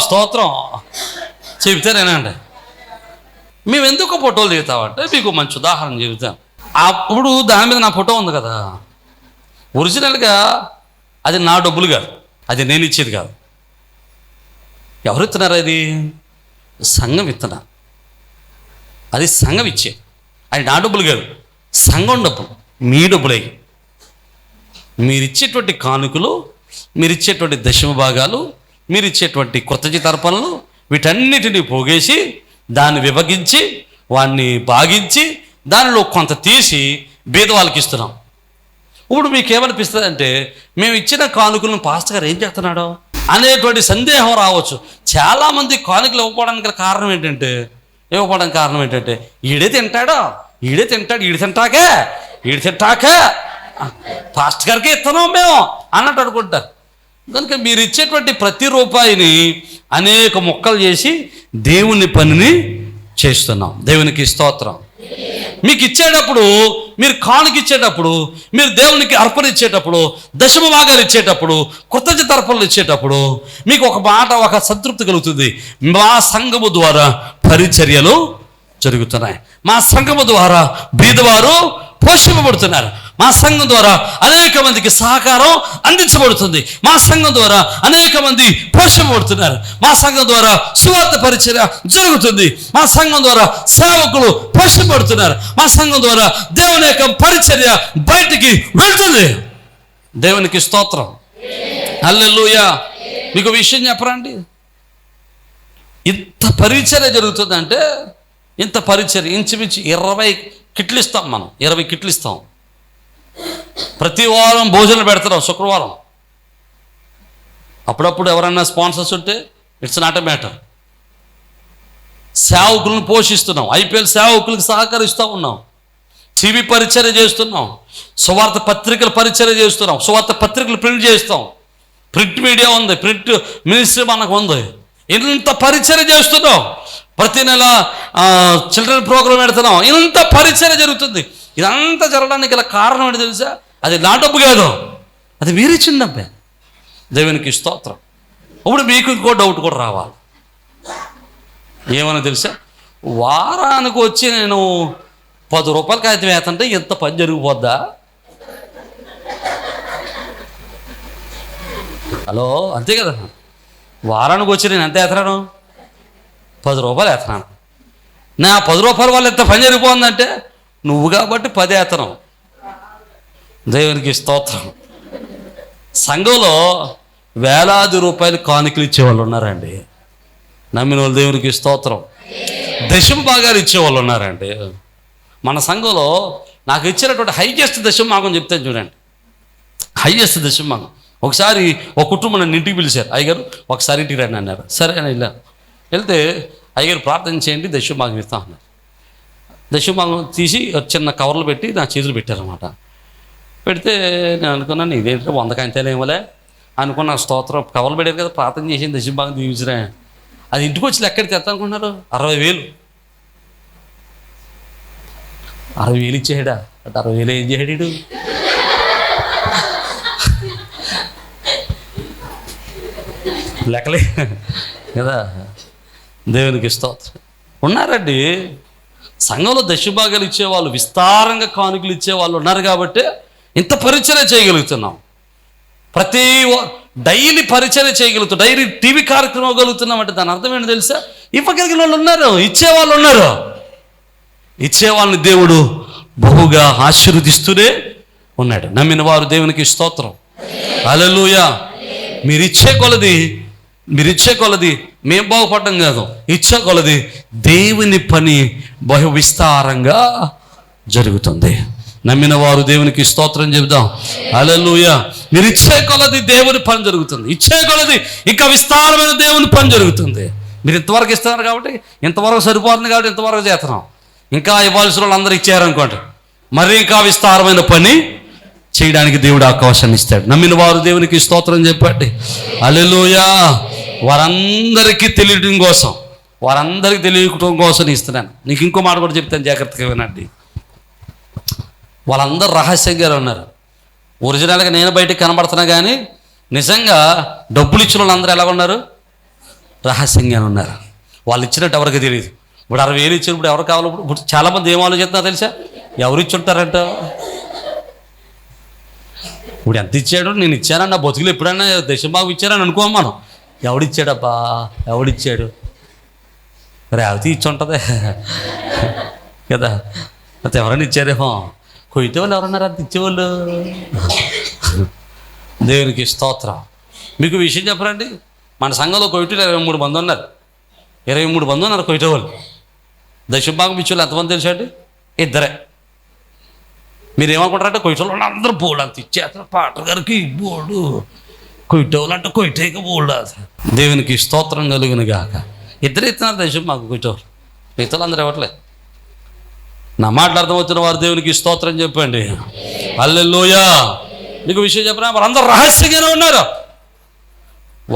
స్తోత్రం. చెబితేనేనండి, మేము ఎందుకు ఫోటోలు దిగుతామంటే మీకు మంచి ఉదాహరణ చెబుతాం. అప్పుడు దాని మీద నా ఫోటో ఉంది కదా, ఒరిజినల్గా అది నా డబ్బులు కాదు, అది నేను ఇచ్చేది కాదు. ఎవరు ఇస్తున్నారు? అది సంఘం ఇస్తున్నా, అది సంఘం ఇచ్చేది. అది నా డబ్బులు కాదు, సంఘం డబ్బులు, మీ డబ్బులే. మీరు ఇచ్చేటువంటి కానుకలు, మీరు ఇచ్చేటువంటి దశమ భాగాలు, మీరు ఇచ్చేటువంటి కృతజ్ఞత అర్పణలు, వీటన్నిటిని పోగేసి దాన్ని విభజించి వాడిని భాగించి దానిలో కొంత తీసి బీద వాళ్ళకి ఇస్తున్నాం. ఇప్పుడు మీకు ఏమనిపిస్తుంది అంటే, మేము ఇచ్చిన కానుకలను పాస్టర్ గారు ఏం చేస్తున్నాడో అనేటువంటి సందేహం రావచ్చు. చాలామంది కానుకలు ఇవ్వడానికి కారణం ఏంటంటే, ఈడే తింటాడు, ఈడు తింటాకే పాస్టర్ గారికి ఇస్తున్నాం మేము అన్నట్టు అనుకుంటారు. కనుక మీరు ఇచ్చేటువంటి ప్రతి రూపాయిని అనేక ముక్కలు చేసి దేవుని పనిని చేస్తున్నాం. దేవునికి స్తోత్రం. మీకు ఇచ్చేటప్పుడు, మీరు కానుక ఇచ్చేటప్పుడు, మీరు దేవునికి అర్పణ ఇచ్చేటప్పుడు, దశమ భాగాలు ఇచ్చేటప్పుడు, కృతజ్ఞత అర్పణలు ఇచ్చేటప్పుడు మీకు ఒక మాట, ఒక సంతృప్తి కలుగుతుంది. మా సంఘము ద్వారా పరిచర్యలు జరుగుతున్నాయి, మా సంఘము ద్వారా బీదవారు పోషింపబడుతున్నారు, మా సంఘం ద్వారా అనేక మందికి సహకారం అందించబడుతుంది, మా సంఘం ద్వారా అనేక మంది పోషింపబడుతున్నారు, మా సంఘం ద్వారా సువార్త పరిచర్య జరుగుతుంది, మా సంఘం ద్వారా సేవకులు పోషింపబడుతున్నారు, మా సంఘం ద్వారా దేవుని యొక్క పరిచర్య బయటికి వెళ్తుంది. దేవునికి స్తోత్రం. హల్లెలూయా. మీకు విషయం చెప్పరండి, ఇంత పరిచర్య జరుగుతుందంటే, ఇంత పరిచర్య ఇంచుమించు 20 కిట్లు ఇస్తాం. మనం 20 కిట్లు ఇస్తాం. ప్రతి వారం భోజనం పెడుతున్నాం శుక్రవారం. అప్పుడప్పుడు ఎవరన్నా స్పాన్సర్స్ ఉంటే ఇట్స్ నాట్ ఎ మ్యాటర్. సేవకులను పోషిస్తున్నాం, ఐపీఎల్ సేవకులకు సహకరిస్తూ ఉన్నాం, టీవీ పరిచర్య చేస్తున్నాం, సువార్త పత్రికల పరిచర్య చేస్తున్నాం, సువార్త పత్రికలు ప్రింట్ చేస్తాం, ప్రింట్ మీడియా ఉంది, ప్రింట్ మినిస్ట్రీ మనకు ఉంది. ఇంత పరిచర్య చేస్తున్నాం. ప్రతి నెల చిల్డ్రన్ ప్రోగ్రామ్ పెడుతున్నాం. ఇంత పరిచర్య జరుగుతుంది. ఇదంతా జరగడానికి గల కారణం ఏంటి తెలుసా? అది నా డబ్బు కాదు, అది మీరిచ్చిన డబ్బే. దేవునికి స్తోత్రం. ఇప్పుడు మీకు ఇంకో డౌట్ కూడా రావాలి. ఏమన్నా తెలుసా? వారానికి వచ్చి నేను 10 రూపాయలు కాగితం వేస్తుంటే ఎంత పని జరిగిపోద్దా? హలో, అంతే కదా. వారానికి వచ్చి నేను ఎంత వేస్తున్నాను? 10 రూపాయలు వేస్తున్నాను. నా 10 రూపాయల వల్ల ఎంత పని జరిగిపోతుందంటే నువ్వు కాబట్టి 10 వేస్తున్నావు. దేవునికి స్తోత్రం. సంఘంలో వేలాది రూపాయలు కానుకలు ఇచ్చేవాళ్ళు ఉన్నారండి. నమ్మిన వాళ్ళు దేవునికి స్తోత్రం. దశమ భాగాలు ఇచ్చేవాళ్ళు ఉన్నారండి. మన సంఘంలో నాకు ఇచ్చినటువంటి హైయెస్ట్ దశమ భాగం చెప్తాను చూడండి. హైయెస్ట్ దశమ భాగం. ఒకసారి ఒక కుటుంబం నన్ను ఇంటికి పిలిచారు. అయ్యగారు ఒకసారి ఇంటికి రండి అన్నారు. సరే అని వెళ్ళాను. వెళ్తే అయ్యగారు ప్రార్థన చేయండి, దశమ భాగం ఇస్తాం అన్నారు. దశమ భాగం తీసి చిన్న కవర్లు పెట్టి నా చేతులు పెట్టారన్నమాట. పెడితే నేను అనుకున్నాను ఇదేంటో 100 కాంతాలు ఏమోలే అనుకున్న. స్తోత్రం కవర్లు పెట్టారు కదా, ప్రార్థన చేసింది, దశమ భాగం దీవించినా. అది ఇంటికి వచ్చి ఎక్కడికి తెస్తా అనుకుంటున్నారు? 60,000. 60,000 ఇచ్చేయడా అంటే 60,000 ఏం చేయడు? లెక్కలే కదా. దేవునికి స్తోత్రం. ఉన్నారండి సంఘంలో దశభాగాలు ఇచ్చేవాళ్ళు, విస్తారంగా కానుకలు ఇచ్చేవాళ్ళు ఉన్నారు కాబట్టి ఇంత పరిచర్య చేయగలుగుతున్నాం. ప్రతి డైలీ పరిచర్య చేయగలుగుతాం, డైలీ టీవీ కార్యక్రమం ఇవ్వగలుగుతున్నాం. అంటే దాని అర్థం ఏంటో తెలుసా? ఇవ్వగలిగిన వాళ్ళు ఉన్నారు, ఇచ్చేవాళ్ళు ఉన్నారు. ఇచ్చేవాళ్ళని దేవుడు బహుగా ఆశీర్వదిస్తూనే ఉన్నాడు. నమ్మిన వారు దేవునికి స్తోత్రం. హల్లెలూయా. మీరిచ్చే కొలది మేం బాగుపడడం కాదు, ఇచ్చే కొలది దేవుని పని బహు విస్తారంగా జరుగుతుంది. నమ్మిన వారు దేవునికి స్తోత్రం చెబుదాం. హల్లెలూయా. మీరు ఇచ్చే కొలది దేవుని పని జరుగుతుంది, ఇచ్చే కొలది ఇంకా విస్తారమైన దేవుని పని జరుగుతుంది. మీరు ఇంతవరకు ఇస్తున్నారు కాబట్టి, ఇంతవరకు సరిపోతుంది కాబట్టి ఇంతవరకు చేస్తున్నాం. ఇంకా ఇవ్వాల్సిన వాళ్ళు అందరూ ఇచ్చారనుకోండి, మరి ఇంకా విస్తారమైన పని చేయడానికి దేవుడు అవకాశాన్ని ఇస్తాడు. నమ్మిన వారు దేవునికి స్తోత్రం చెప్పండి. హల్లెలూయా. వారందరికీ తెలియడం కోసం, వారందరికీ తెలియటం కోసం ఇస్తున్నాను. నీకు ఇంకో మాట కూడా చెప్తాను, జాగ్రత్తగా వినండి. వాళ్ళందరూ రహస్యంగా ఉన్నారు. ఒరిజినల్గా నేను బయటకు కనబడుతున్నా కానీ నిజంగా డబ్బులు ఇచ్చిన వాళ్ళందరూ ఎలా ఉన్నారు? రహస్యంగా ఉన్నారు. వాళ్ళు ఇచ్చినట్టు ఎవరికి తెలియదు. ఇప్పుడు 60,000 ఇచ్చినప్పుడు ఎవరు కావాలి? ఇప్పుడు చాలామంది ఏం ఆలోచిస్తున్నారు తెలుసా? ఎవరు ఇచ్చుంటారంట? ఇప్పుడు ఎంత ఇచ్చాడు? నేను ఇచ్చానన్న బతుకులు ఎప్పుడన్నా దశభాగం ఇచ్చారని అనుకోం మనం. ఎవడిచ్చాడబ్బా, ఎవడిచ్చాడు? రేవతి ఇచ్చి ఉంటుంది కదా. అయితే ఎవరైనా ఇచ్చారేమో. కొయితే వాళ్ళు ఎవరన్నారు అంత ఇచ్చేవాళ్ళు? దేవునికి స్తోత్రం. మీకు విషయం చెప్పరండి, మన సంఘంలో కొయిటలు 23 మంది ఉన్నారు. 23 మంది ఉన్నారు కొయిటే వాళ్ళు. దశభాగం ఇచ్చేవాళ్ళు ఎంతమంది తెలుసండి? 2. మీరు ఏమనుకుంటారంటే కొయిటోళ్ళు అందరూ బోల్డ్ అంత ఇచ్చేస్తారు. పాటర్ గారికి బోల్డు, కొయిటోళ్ళు అంటే కొయిటేకి బోల్డ్. దేవునికి స్తోత్రం కలుగును గాక. 2 ఇస్తున్నారు దశభాగం కొయిటోళ్ళు, మిగతా అందరూ ఇవ్వట్లేదు. నా మాటలు అర్థమవుతున్న వారు దేవునికి స్తోత్రం చెప్పండి. హల్లెలూయా. మీకు విషయం చెప్పిన వారందరూ రహస్యంగానే ఉన్నారు.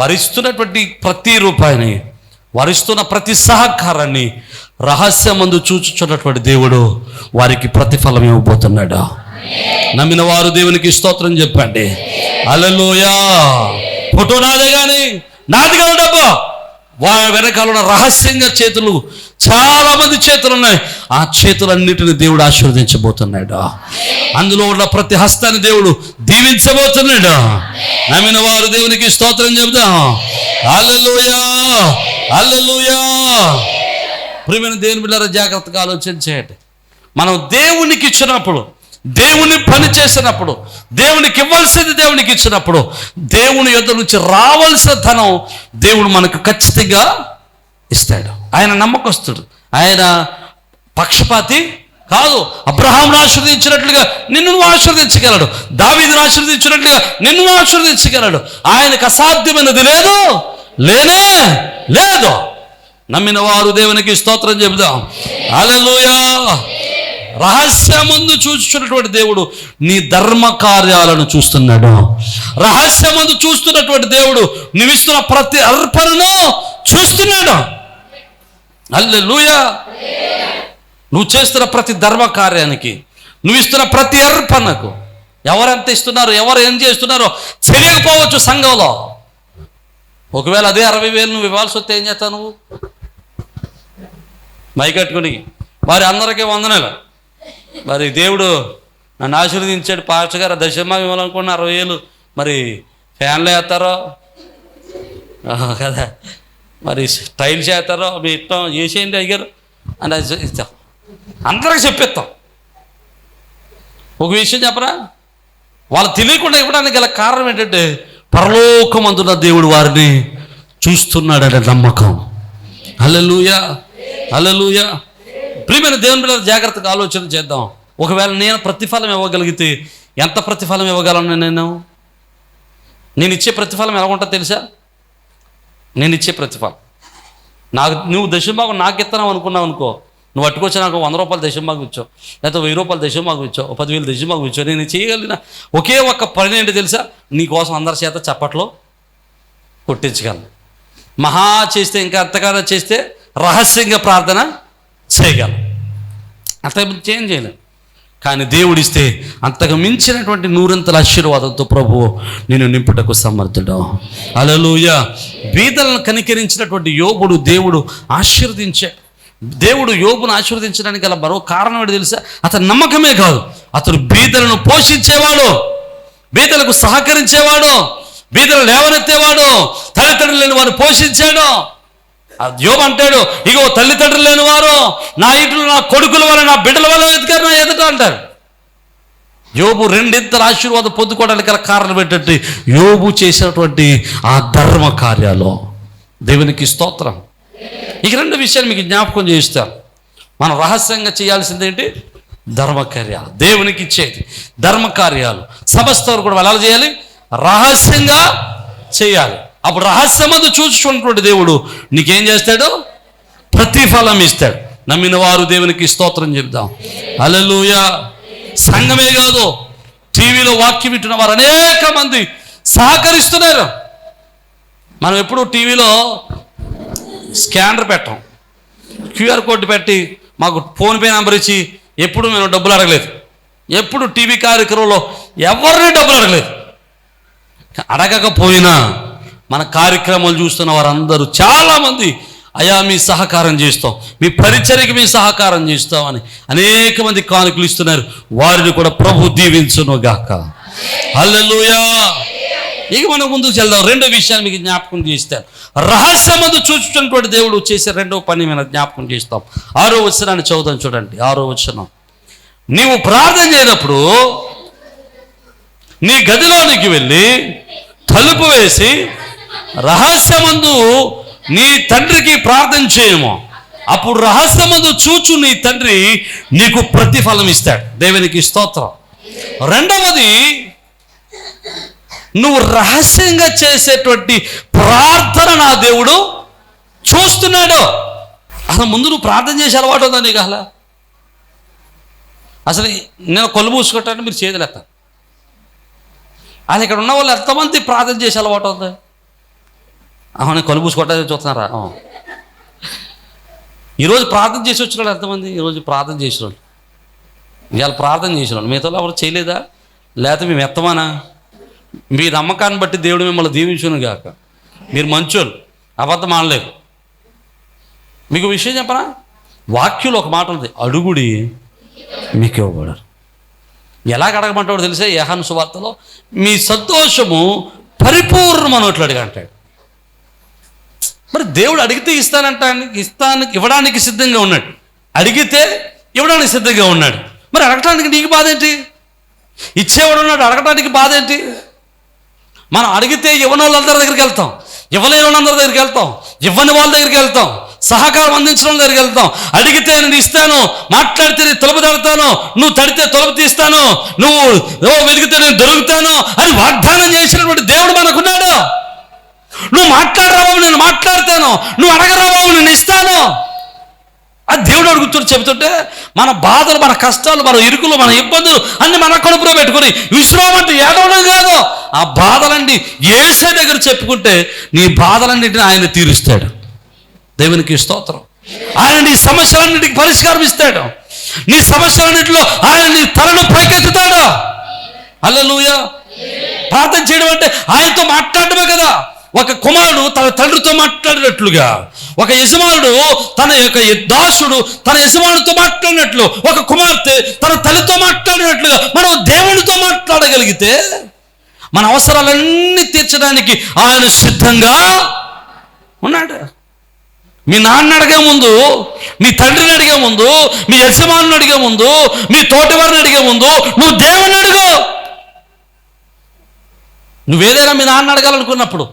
వరిస్తున్నటువంటి ప్రతి రూపాయిని, వరిస్తున్న ప్రతి సహకారాన్ని రహస్యమందు చూచుచున్నటువంటి దేవుడు వారికి ప్రతిఫలం ఇవ్వబోతున్నాడు. నమ్మిన వారు దేవునికి స్తోత్రం చెప్పండి. హల్లెలూయా. ఫోటో నాదే కానీ నాది కాదు డబ్బా. వారి వెనకాల ఉన్న రహస్యంగా చేతులు, చాలా మంది చేతులు ఉన్నాయి. ఆ చేతులన్నిటిని దేవుడు ఆశీర్వదించబోతున్నాడు. అందులో ఉన్న ప్రతి హస్తాన్ని దేవుడు దీవించబోతున్నాడు. నమ్మిన వారు దేవునికి స్తోత్రం చెబుదాం. హల్లెలూయా, హల్లెలూయా. ప్రియమైన దేవుని బిడ్డలారా, జాగ్రత్తగా ఆలోచన చేయండి. మనం దేవునికి ఇచ్చినప్పుడు, దేవుని పని చేసినప్పుడు, దేవునికి ఇవ్వాల్సింది దేవునికి ఇచ్చినప్పుడు, దేవుని యొద్ద నుంచి రావాల్సిన ధనం దేవుడు మనకు ఖచ్చితంగా ఇస్తాడు. ఆయన నమ్మకస్తుడు, ఆయన పక్షపాతి కాదు. అబ్రహామును ఆశీర్వదించినట్లుగా నిన్ను నువ్వు ఆశీర్వదించగలడు. దావీదును ఆశీర్వదించినట్లుగా నిన్ను నువ్వు ఆశీర్వదించగలడు. ఆయనకు అసాధ్యమైనది లేదు, లేనే లేదు. నమ్మిన వారు దేవునికి స్తోత్రం చెబుదాం. హల్లెలూయా. రహస్యమందు చూస్తున్నటువంటి దేవుడు నీ ధర్మ కార్యాలను చూస్తున్నాడు. రహస్యమందు చూస్తున్నటువంటి దేవుడు నీవిస్తున్న ప్రతి అర్పణను చూస్తున్నాడు. హల్లెలూయా. నువ్వు చేస్తున్న ప్రతి ధర్మ కార్యానికి, నువ్వు ఇస్తున్న ప్రతి అర్పణకు ఎవరెంత ఇస్తున్నారు, ఎవరు ఏం చేస్తున్నారో తెలియకపోవచ్చు సంఘంలో. ఒకవేళ అదే 60,000 నువ్వు ఇవ్వాల్సి వస్తే ఏం చేస్తావు? నువ్వు మైకట్టుకుని మరి అందరికీ వందనాలు, మరి దేవుడు నన్ను ఆశీర్వదించాడు, పాస్టర్ గారు దశమ ఇవ్వాలనుకున్న 60,000 మరి ఫ్యాన్లు వేస్తారో కదా, మరి టైల్స్ వేస్తారో, మీ ఇష్టం చేసేయండి అయ్యారు అని ఇస్తాం, అందరికి చెప్పిస్తాం. ఒక విషయం చెప్పరా, వాళ్ళు తెలియకుండా ఇవ్వడానికి గల కారణం ఏంటంటే పరలోకమందున్న దేవుడు వారిని చూస్తున్నాడనే నమ్మకం. హల్లెలూయా, హల్లెలూయా. ప్రియమైన దేవుని బిడ్డలు జాగ్రత్తగా ఆలోచన చేద్దాం. ఒకవేళ నేను ప్రతిఫలం ఇవ్వగలిగితే ఎంత ప్రతిఫలం ఇవ్వగలను? నేను ఇచ్చే ప్రతిఫలం ఎలా ఉంటుందో తెలుసా? నేను ఇచ్చే ప్రతిఫలం నువ్వు దశంభాగం నాకు ఇస్తున్నావు అనుకున్నావు అనుకో, నువ్వు అట్టుకొచ్చి నాకు 100 రూపాయలు దశంభాగం ఇచ్చావు, లేకపోతే 1000 రూపాయలు దశంభాగం ఇచ్చావు, 10,000 దశంభాగం ఇచ్చావు. నేను చేయగలిగిన ఒకే ఒక్క పని ఏంటి తెలుసా? నీ కోసం అందరి చేత చప్పట్లో కొట్టించగలను. మహా చేస్తే ఇంకా అంతగానో చేస్తే రహస్యంగా ప్రార్థన చేయగలను, అంత చేంజ్ చేయలేను. కానీ దేవుడిస్తే అంతకు మించినటువంటి 100 ఆశీర్వాదంతో ప్రభువు నేను నింపుటకు సమర్థుడు. హల్లెలూయా. బీదలను కనికరించినటువంటి యోబుడు దేవుడు ఆశీర్వదించాడు. దేవుడు యోబును ఆశీర్వదించడానికి గల మరో కారణం ఏంటి తెలుసా? అతని నమ్మకమే కాదు, అతడు బీదలను పోషించేవాడు, బీదలకు సహకరించేవాడు, బీదలు లేవనెత్తేవాడు, తల్లిదండ్రులు లేని వారు పోషించాడు. యోబు అంటాడు, ఇగో తల్లిదండ్రులు లేని వారు నా ఇంట్లో నా కొడుకుల వల్ల నా బిడ్డల వల్ల ఎదుగారు నా ఎదుట అంటారు. యోబు 2 ఆశీర్వాదం పొందుకోవడానికి గల కారణం ఏంటంటే యోబు చేసినటువంటి ఆ ధర్మ కార్యాలు. దేవునికి స్తోత్రం. ఇక 2 విషయాలు మీకు జ్ఞాపకం చేయిస్తాను. మనం రహస్యంగా చేయాల్సింది ఏంటి? ధర్మకార్యాలు. దేవునికి ఇచ్చేది ధర్మకార్యాలు సమస్తవారు కూడా ఎలా చేయాలి? రహస్యంగా చేయాలి. అప్పుడు రహస్యమందు చూసుకున్నటువంటి దేవుడు నీకేం చేస్తాడు? ప్రతిఫలం ఇస్తాడు. నమ్మిన వారు దేవునికి స్తోత్రం చెప్దాం. హల్లెలూయా. సంఘమే కాదు, టీవీలో వాక్యం వింటున్న వారు అనేక మంది సహకరిస్తున్నారు. మనం ఎప్పుడు టీవీలో స్కానర్ పెట్టాం, క్యూఆర్ కోడ్ పెట్టి మాకు ఫోన్పే నెంబర్ ఇచ్చి ఎప్పుడు మేము డబ్బులు అడగలేదు. ఎప్పుడు టీవీ కార్యక్రమంలో ఎవరిని డబ్బులు అడగలేదు. అడగకపోయినా మన కార్యక్రమాలు చూస్తున్న వారందరూ చాలామంది అయా మీ సహకారం చేస్తాం, మీ పరిచర్యకి మీ సహకారం చేస్తామని అనేక మంది కానుకలు ఇస్తున్నారు. వారిని కూడా ప్రభు దీవించును గాక. హల్లెలూయా. ఇక మనం ముందుకు వెళ్దాం. 2వ విషయాన్ని మీకు జ్ఞాపకం చేస్తాను. రహస్యమందు చూస్తున్నటువంటి దేవుడు చేసే 2వ పని మనం జ్ఞాపకం చేస్తాం. 6వ వచనాన్ని చదువుదాం చూడండి. 6వ వచనం, నీవు ప్రార్థన చేయనప్పుడు నీ గదిలోనికి వెళ్ళి తలుపు వేసి రహస్యమందు నీ తండ్రికి ప్రార్థన చేయము, అప్పుడు రహస్యమందు చూచు నీ తండ్రి నీకు ప్రతిఫలం ఇస్తాడు. దేవునికి స్తోత్రం. 2వది, నువ్వు రహస్యంగా చేసేటువంటి ప్రార్థన నా దేవుడు చూస్తున్నాడు. అసలు ముందు నువ్వు ప్రార్థన చేసే అలవాటు ఉందా నీకు? అసలు నేను కొలువు పూసుకుంటాను, మీరు చేతులెత్తాను. అసలు ఇక్కడ ఉన్న వాళ్ళు ఎంతమంది ప్రార్థన చేసే అలవాటు ఉంది? నేను కొలువు పూసుకుంటా చూస్తున్నారా? ఈరోజు ప్రార్థన చేసి వచ్చిన వాళ్ళు ఎంతమంది? ఈరోజు ప్రార్థన చేసిన వాళ్ళు, ఇవాళ ప్రార్థన చేసిన వాళ్ళు మిగతా ఎవరు చేయలేదా? లేకపోతే మేము ఎత్తమానా? మీ నమ్మకాన్ని బట్టి దేవుడు మిమ్మల్ని దీవించును గాక. మీరు మంచోళ్ళు, అబద్ధం ఆడలేరు. మీకు విషయం చెప్పనా? వాక్యంలో ఒక మాట ఉంది, అడుగుడి మీకు ఇవ్వబడరు. ఎలాగ అడగమంటాడు తెలిసే? యోహాను సువార్తలో మీ సంతోషము పరిపూర్ణమన్నట్లు అడిగంటాడు. మరి దేవుడు అడిగితే ఇవ్వడానికి సిద్ధంగా ఉన్నాడు, అడిగితే ఇవ్వడానికి సిద్ధంగా ఉన్నాడు. మరి అడగటానికి నీకు బాధ ఏంటి? ఇచ్చేవాడు ఉన్నాడు, అడగటానికి బాధ ఏంటి? మనం అడిగితే ఇవ్వని వాళ్ళందరి దగ్గరికి వెళ్తాం, ఇవ్వలేని వాళ్ళందరి దగ్గరికి వెళ్తాం, ఇవ్వని వాళ్ళ దగ్గరికి వెళ్తాం, సహకారం అందించడం దగ్గరికి వెళ్తాం. అడిగితే నేను ఇస్తాను, మాట్లాడితే నేను తలుపు తడతాను, నువ్వు తడితే తలుపు తీస్తాను, నువ్వు వెలిగితే నేను దొరుకుతాను అని వాగ్దానం చేసినటువంటి దేవుడు మనకున్నాడు. నువ్వు మాట్లాడరా బాబు నేను మాట్లాడతాను, నువ్వు అడగరా బాబు నేను ఇస్తాను అది దేవుడు అడుగుతుంటే చెబుతుంటే మన బాధలు, మన కష్టాలు, మన ఇరుకులు, మన ఇబ్బందులు అన్ని మన కడుపులో పెట్టుకుని విశ్రామం అంటే ఏడవడం కాదు, ఆ బాధలన్నీ యేసే దగ్గర చెప్పుకుంటే నీ బాధలన్నింటినీ ఆయన తీరుస్తాడు. దేవునికి స్తోత్రం. ఆయన నీ సమస్యలన్నిటికి పరిష్కారం ఇస్తాడు. నీ సమస్యలన్నింటిలో ఆయన నీ తలను పైకెత్తుతాడు. హల్లెలూయా. ప్రార్థన చేయడం అంటే ఆయనతో మాట్లాడటమే కదా. ఒక కుమారుడు తన తండ్రితో మాట్లాడినట్లుగా, ఒక యజమానుడు తన యొక్క దాసుడు తన యజమానుడితో మాట్లాడినట్లు, ఒక కుమార్తె తన తల్లితో మాట్లాడినట్లుగా మనం దేవునితో మాట్లాడగలిగితే మన అవసరాలన్నీ తీర్చడానికి ఆయన సిద్ధంగా ఉన్నాడు. మీ నాన్న అడిగే ముందు, మీ తండ్రిని అడిగే ముందు, మీ యజమానుని అడిగే ముందు, మీ తోటివారిని అడిగే ముందు నువ్వు దేవుని అడుగు. నువ్వేదైనా మీ నాన్న అడగాలనుకున్నప్పుడు,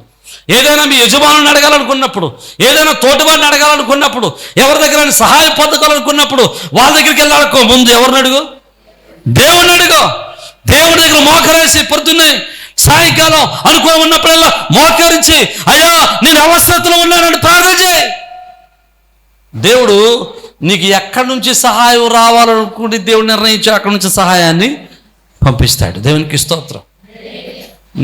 ఏదైనా మీ యజమానుని అడగాలనుకున్నప్పుడు, ఏదైనా తోటివారిని అడగాలనుకున్నప్పుడు, ఎవరి దగ్గర సహాయం పొందుకోవాలనుకున్నప్పుడు వాళ్ళ దగ్గరికి వెళ్ళాలనుకో ముందు ఎవరిని అడుగు? దేవుని అడుగు. దేవుడి దగ్గర మోకరేసి పొద్దున్నే సాయంకాలం అనుకూలం ఉన్నప్పుడల్లా మోకరించి అయ్యా నేను అవసరతలో ఉన్నానని ప్రార్థన చేయి. దేవుడు నీకు ఎక్కడి నుంచి సహాయం రావాలనుకుంటే దేవుడు నిర్ణయించి అక్కడి నుంచి సహాయాన్ని పంపిస్తాడు. దేవునికి స్తోత్రం.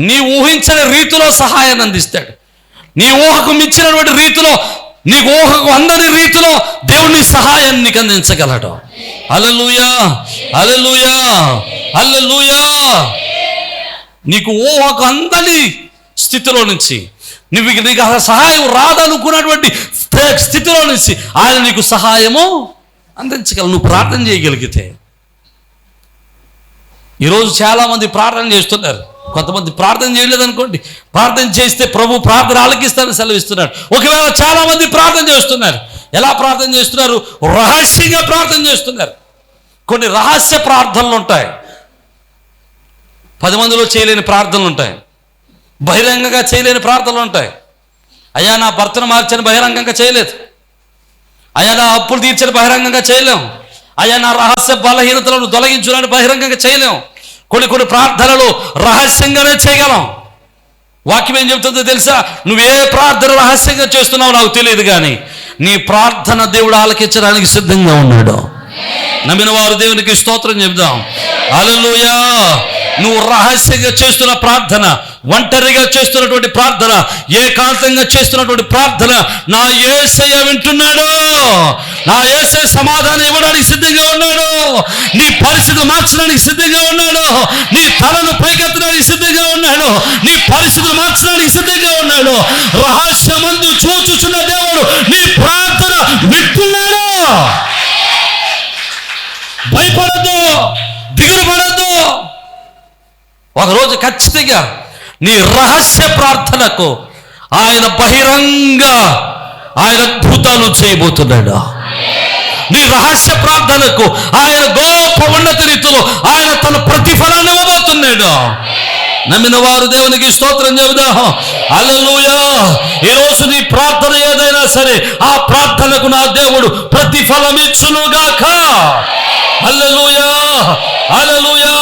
నీ ఊహించని రీతిలో సహాయాన్ని అందిస్తాడు. నీ ఊహకు మించినటువంటి రీతిలో, నీకు ఊహకు అందని రీతిలో దేవుని సహాయాన్ని నీకు అందించగలడు. హల్లెలూయా, హల్లెలూయా, హల్లెలూయా. నీకు ఊహకు అందని స్థితిలో నుంచి, నీకు సహాయం రాదనుకున్నటువంటి స్థితిలో నుంచి ఆయన నీకు సహాయము అందించగలరు. నువ్వు ప్రార్థన చేయగలిగితే. ఈరోజు చాలామంది ప్రార్థన చేస్తున్నారు, కొంతమంది ప్రార్థన చేయలేదనుకోండి, ప్రార్థన చేస్తే ప్రభు ప్రార్థన ఆలకిస్తానని సెలవిస్తున్నాడు. ఒకవేళ చాలామంది ప్రార్థన చేస్తున్నారు. ఎలా ప్రార్థన చేస్తున్నారు? రహస్యంగా ప్రార్థన చేస్తున్నారు. కొన్ని రహస్య ప్రార్థనలు ఉంటాయి, 10 మందిలో చేయలేని ప్రార్థనలు ఉంటాయి, బహిరంగంగా చేయలేని ప్రార్థనలు ఉంటాయి. అయ్యా నా భర్తను మార్చని బహిరంగంగా చేయలేదు, అయ్యా నా అప్పులు తీర్చని బహిరంగంగా చేయలేం, అయ్యా నా రహస్య బలహీనతలను తొలగించాలని బహిరంగంగా చేయలేం. కొన్ని ప్రార్థనలు రహస్యంగానే చేయగలం. వాక్యం ఏం చెబుతుందో తెలుసా? నువ్వే ప్రార్థన రహస్యంగా చేస్తున్నావు నాకు తెలియదు, కానీ నీ ప్రార్థన దేవుడు ఆలకించడానికి సిద్ధంగా ఉన్నాడు. నమ్మిన వారు దేవునికి స్తోత్రం చెబుదాం. హల్లెలూయా. నువ్వు రహస్యంగా చేస్తున్న ప్రార్థన, ఒంటరిగా చేస్తున్నటువంటి ప్రార్థన, ఏకాంతంగా చేస్తున్నటువంటి ప్రార్థన నా యేసయ్య వింటున్నాడు. నా యేసయ్య సమాధానం ఇవ్వడానికి సిద్ధంగా ఉన్నాడు. నీ పరిస్థితులు మార్చడానికి సిద్ధంగా ఉన్నాడు. నీ తలను పైకెత్తడానికి సిద్ధంగా ఉన్నాడు. నీ పరిస్థితులు మార్చడానికి సిద్ధంగా ఉన్నాడు. రహస్యమందు చూచుచున్న దేవుడు నీ ప్రార్థన వింటున్నాడు. భయపడద్దు, దిగులు పడద్దు. ఒకరోజు ఖచ్చితంగా నీ రహస్య ప్రార్థనకు ఆయన బహిరంగ ఆయన అద్భుతాలు చేయబోతున్నాడు. నీ రహస్య ప్రార్థనకు ఆయన గొప్ప ఉన్నత రీతిలో ఆయన తన ప్రతిఫలాన్ని ఇవ్వబోతున్నాడు. నమ్మిన వారు దేవునికి స్తోత్రం చెబుదాం. హల్లెలూయా. ఈరోజు నీ ప్రార్థన ఏదైనా సరే ఆ ప్రార్థనకు నా దేవుడు ప్రతిఫలం ఇచ్చునుగాక. హల్లెలూయా, హల్లెలూయా.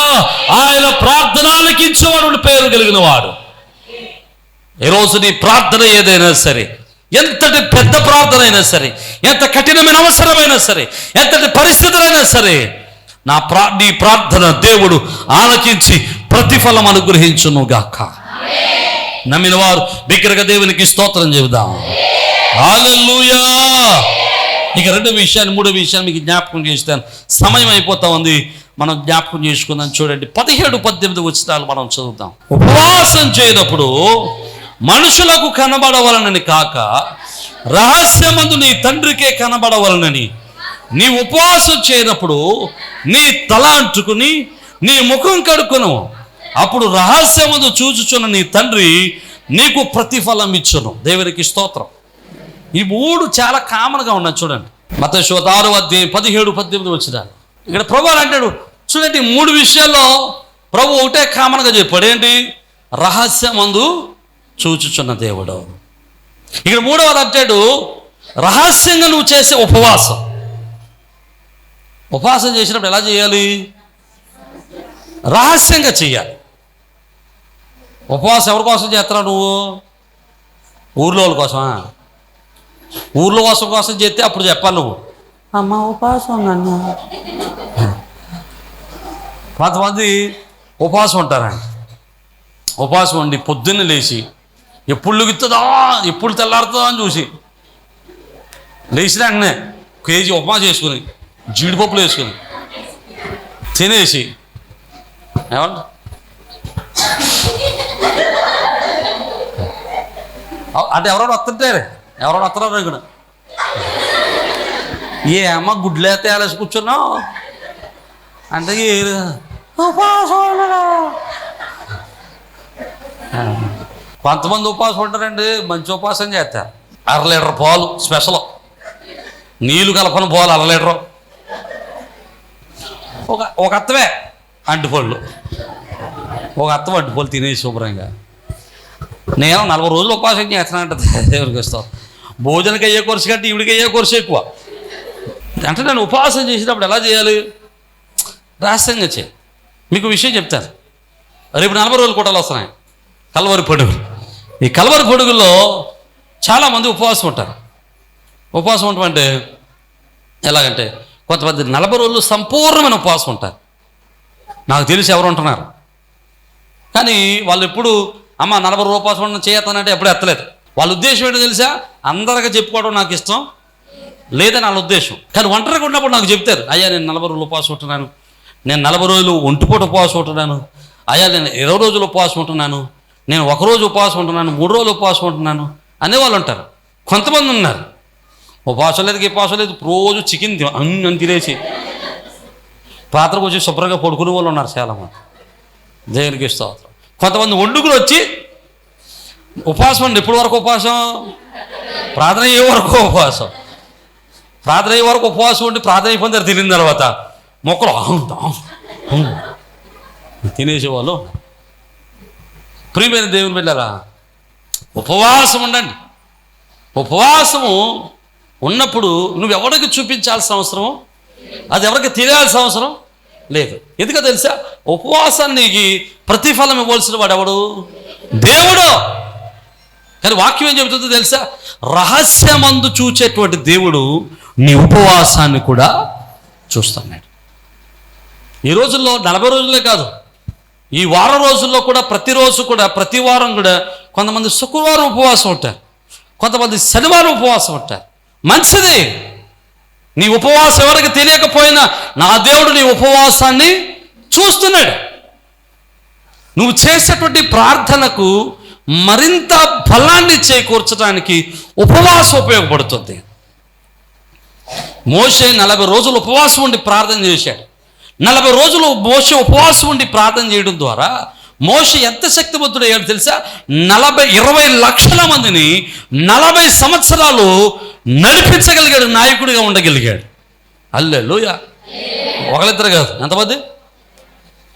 ఆయన ప్రార్థన ఆలకించేవాడు పేరు కలిగిన వాడు. ఈరోజు నీ ప్రార్థన ఏదైనా సరే, ఎంతటి పెద్ద ప్రార్థన అయినా సరే, ఎంత కఠినమైన అవసరమైనా సరే, ఎంతటి పరిస్థితులైనా సరే, నీ ప్రార్థన దేవుడు ఆలకించి ప్రతిఫలం అనుగ్రహించునుగాక. నమ్మిన వారు బిగ్గరగా దేవునికి స్తోత్రం చెబుదాం. హల్లెలూయా. ఇక రెండో విషయాన్ని, మూడో విషయాన్ని మీకు జ్ఞాపకం చేస్తాను. సమయం అయిపోతా ఉంది, మనం జ్ఞాపకం చేసుకుందాం. చూడండి 17-18 వచనాలు మనం చదువుతాం. ఉపవాసం చేయనప్పుడు మనుషులకు కనబడవలనని కాక రహస్యమందు నీ తండ్రికే కనబడవలనని నీ ఉపవాసం చేయనప్పుడు నీ తల అంటుకుని నీ ముఖం కడుక్కును. అప్పుడు రహస్యమందు చూచుచున్న నీ తండ్రి నీకు ప్రతిఫలం ఇచ్చును. దేవునికి స్తోత్రం. ఈ 3 చాలా కామన్గా ఉన్నాయి. చూడండి మత్తయి 6:17-18 వచనాలు. ఇక్కడ ప్రభు అంటాడు చూడండి, 3 విషయాల్లో ప్రభు ఒకటే కామన్గా చెప్పాడు. ఏంటి? రహస్యమందు చూచుచున్న దేవుడు. ఇక్కడ 3వది అంటాడు రహస్యంగా నువ్వు చేసే ఉపవాసం. ఉపవాసం చేసినప్పుడు ఎలా చేయాలి? రహస్యంగా చేయాలి. ఉపవాసం ఎవరి కోసం చేస్తున్నావు నువ్వు? ఊర్లో వాళ్ళ కోసమా? ఊర్లో కోసం చేస్తే అప్పుడు చెప్పాలి నువ్వు, అమ్మ ఉపవాసం నన్ను. కొంతమంది ఉపవాసం ఉంటారండి. ఉపవాసం ఉండి పొద్దున్నే లేచి ఎప్పుడు లెగుతుందా, ఎప్పుడు తెల్లారుతుందా అని చూసి లేచిన వెంటనే కేజీ ఉప్మా చేసుకుని జీడిపప్పులు వేసుకుని తినేసి ఏమంట అంటే ఎవరైనా వస్తుంటారే, ఎవరైనా వస్తున్నారు ఇక్కడ, ఏ అమ్మ గుడ్లు అయితే వేసి కూర్చున్నావు అంటే కొంతమంది ఉపవాసం ఉంటారండి, మంచి ఉపవాసం చేస్తారు. 1/2 లీటర్ పాలు స్పెషల్, నీళ్ళు కలపని పాలు 1/2 లీటరు, ఒక అత్తవే అంటిపళ్ళు, ఒక అత్తం అంటిపళ్ళు తినేసి శుభ్రంగా. నేను 40 రోజులు ఉపవాసం చేస్తున్నానంట. దేవునికి ఇస్తాం. భోజనకి అయ్యే కోర్సు కంటే ఈవిడికి అయ్యే కోర్సు ఎక్కువ. అంటే నేను ఉపవాసం చేసేటప్పుడు ఎలా చేయాలి? రహస్యంగా చేయాలి. మీకు విషయం చెప్తాను. రేపు 40 రోజులు కూటలు వస్తున్నాయి, కల్వరి పొడుగులు. ఈ కల్వరి పొడుగుల్లో చాలామంది ఉపవాసం ఉంటారు. ఉపవాసం ఉండమంటే ఎలాగంటే కొంతమంది 40 రోజులు సంపూర్ణమైన ఉపవాసం ఉంటారు. నాకు తెలిసి ఎవరు ఉంటున్నారు, కానీ వాళ్ళు ఎప్పుడు అమ్మ 40 రోజులు ఉపవాసం ఉండడం చేయతానంటే ఎప్పుడు ఎత్తలేదు. వాళ్ళ ఉద్దేశం ఏంటో తెలుసా? అందరికీ చెప్పుకోవడం నాకు ఇష్టం లేదని వాళ్ళ ఉద్దేశం. కానీ ఒంటరిగా ఉన్నప్పుడు నాకు చెప్తారు, అయ్యా నేను 40 రోజులు ఉపవాసం ఉంటున్నాను, నేను 40 రోజులు ఒంటిపూట ఉపవాసం ఉంటున్నాను, అయ్యా నేను 20 రోజులు ఉపవాసం ఉంటున్నాను, నేను 1 రోజు ఉపవాసం ఉంటున్నాను, 3 రోజులు ఉపవాసం ఉంటున్నాను అనేవాళ్ళు ఉంటారు. కొంతమంది ఉన్నారు ఉపవాసం లేదు, ఉపవాసం లేదు, రోజు చికెన్ అని తినేసి పాత్రకు వచ్చి శుభ్రంగా పడుకునే వాళ్ళు ఉన్నారు చాలామంది. దేవునికి స్తోత్రం. కొంతమంది వండుకుని వచ్చి ఉపవాసం అండి. ఎప్పటి వరకు ఉపవాసం? ప్రార్థన అయ్యే వరకు ఉపవాసం. ప్రార్థన అయ్యే వరకు ఉపవాసం ఉండి ప్రార్థన అయిపోయింది తిరిగిన తర్వాత మొక్కలు తినేసేవాళ్ళు. ప్రియమైన దేవుని బిడ్డలారా, ఉపవాసం ఉండండి. ఉపవాసము ఉన్నప్పుడు నువ్వు ఎవరికి చూపించాల్సిన అవసరం, అది ఎవరికి తెలియాల్సిన అవసరం లేదు. ఎందుకో తెలుసా? ఉపవాసానికి ప్రతిఫలం ఇవ్వాల్సిన వాడు ఎవడు? దేవుడు. కానీ వాక్యం ఏం చెబుతుందో తెలుసా? రహస్యమందు చూచేటువంటి దేవుడు నీ ఉపవాసాన్ని కూడా చూస్తున్నాడు. ఈ రోజుల్లో 40 రోజులే కాదు, ఈ వారం రోజుల్లో కూడా ప్రతిరోజు కూడా ప్రతి వారం కూడా కొంతమంది శుక్రవారం ఉపవాసం ఉంటారు, కొంతమంది శనివారం ఉపవాసం ఉంటారు. మంచిది. నీ ఉపవాసం ఎవరికి తెలియకపోయినా నా దేవుడు నీ ఉపవాసాన్ని చూస్తున్నాడు. నువ్వు చేసేటువంటి ప్రార్థనకు మరింత బలాన్ని చేకూర్చడానికి ఉపవాసం ఉపయోగపడుతుంది. మోషే 40 రోజులు ఉపవాసం ఉండి ప్రార్థన చేశాడు. 40 రోజులు మోషే ఉపవాసం ఉండి ప్రార్థన చేయడం ద్వారా మోషే ఎంత శక్తివంతుడయ్యాడు తెలుసా? 20 లక్షల మందిని 40 సంవత్సరాలు నడిపించగలిగాడు, నాయకుడిగా ఉండగలిగాడు. హల్లెలూయా. ఒకరిద్దరు కాదు, ఎంతమంది?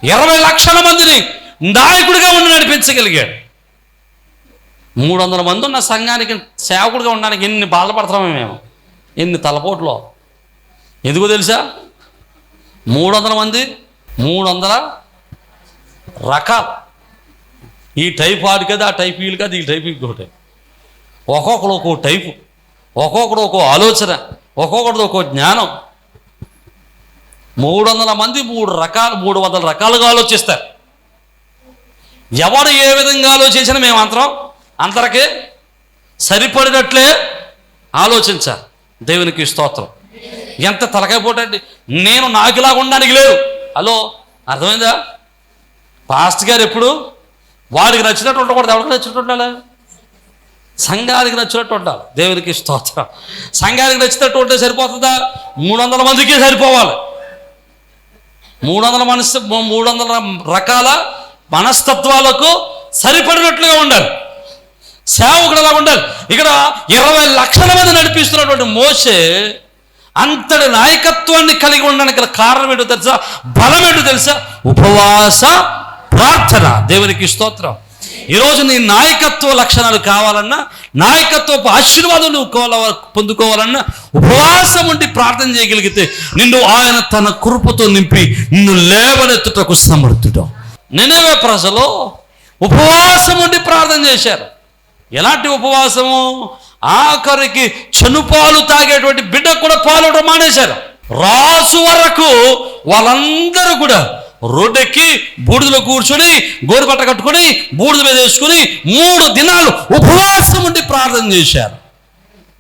20 లక్షల మందిని నాయకుడిగా ఉండి నడిపించగలిగాడు. 300 మంది ఉన్న సంఘానికి సేవకుడిగా ఉండడానికి ఎన్ని బాధపడుతున్నామో మేము, ఎన్ని తలపోట్లో. ఎందుకో తెలుసా? 300 మంది, 300 రకాలు. ఈ టైప్ ఆడు కదా, ఆ టైప్ వీళ్ళు కదా, ఈ టైప్ ఇంకోటి. ఒక్కొక్కడు ఒక్కో టైపు, ఒక్కొక్కడు ఒక్కో ఆలోచన, ఒక్కొక్కడు ఒక్కో జ్ఞానం. 300 మంది 300 రకాలుగా ఆలోచిస్తారు. ఎవరు ఏ విధంగా ఆలోచించినా మేము అందరికీ సరిపడినట్లే ఆలోచించాలి. దేవునికి స్తోత్రం. ఎంత తలకాయ పోటండి. నేను నాకులాగా ఉండడానికి లేదు. హలో, అర్థమైందా? పాస్టర్ గారు ఎప్పుడు వాడికి నచ్చినట్టు ఉండకూడదు, ఎవరికి నచ్చినట్టు ఉండాలి? సంఘానికి నచ్చినట్టు ఉండాలి. దేవునికి స్తోత్రం. సంఘానికి నచ్చినట్టు ఉంటే సరిపోతుందా? 300 మందికి సరిపోవాలి. 300 రకాల మనస్తత్వాలకు సరిపడినట్లుగా ఉండాలి. సేవకుడు అలా ఉండాలి. ఇక్కడ 20 లక్షల మంది నడిపిస్తున్నటువంటి మోషే అంతటి నాయకత్వాన్ని కలిగి ఉండడానికి కారణం ఏంటో తెలుసా? బలం ఏంటో తెలుసా? ఉపవాస ప్రార్థన. దేవునికి స్తోత్రం. ఈరోజు నీ నాయకత్వ లక్షణాలు కావాలన్నా, నాయకత్వపు ఆశీర్వాదం నువ్వు పొందుకోవాలన్నా ఉపవాసం ఉండి ప్రార్థన చేయగలిగితే నిన్ను ఆయన తన కృపతో నింపి నిన్ను లేవనెత్తుటకు సమర్థుడు. నినవే ప్రజలు ఉపవాసం ఉండి ప్రార్థన చేశారు. ఎలాంటి ఉపవాసము? ఆఖరికి చనుపాలు తాగేటువంటి బిడ్డ కూడా పాలు మానేశారు. రాసు వరకు వాళ్ళందరూ కూడా రోడ్డెక్కి బూడిదలో కూర్చొని గోరుపట్ట కట్టుకొని బూడిద మీద వేసుకుని 3 దినాలు ఉపవాసం ఉండి ప్రార్థన చేశారు.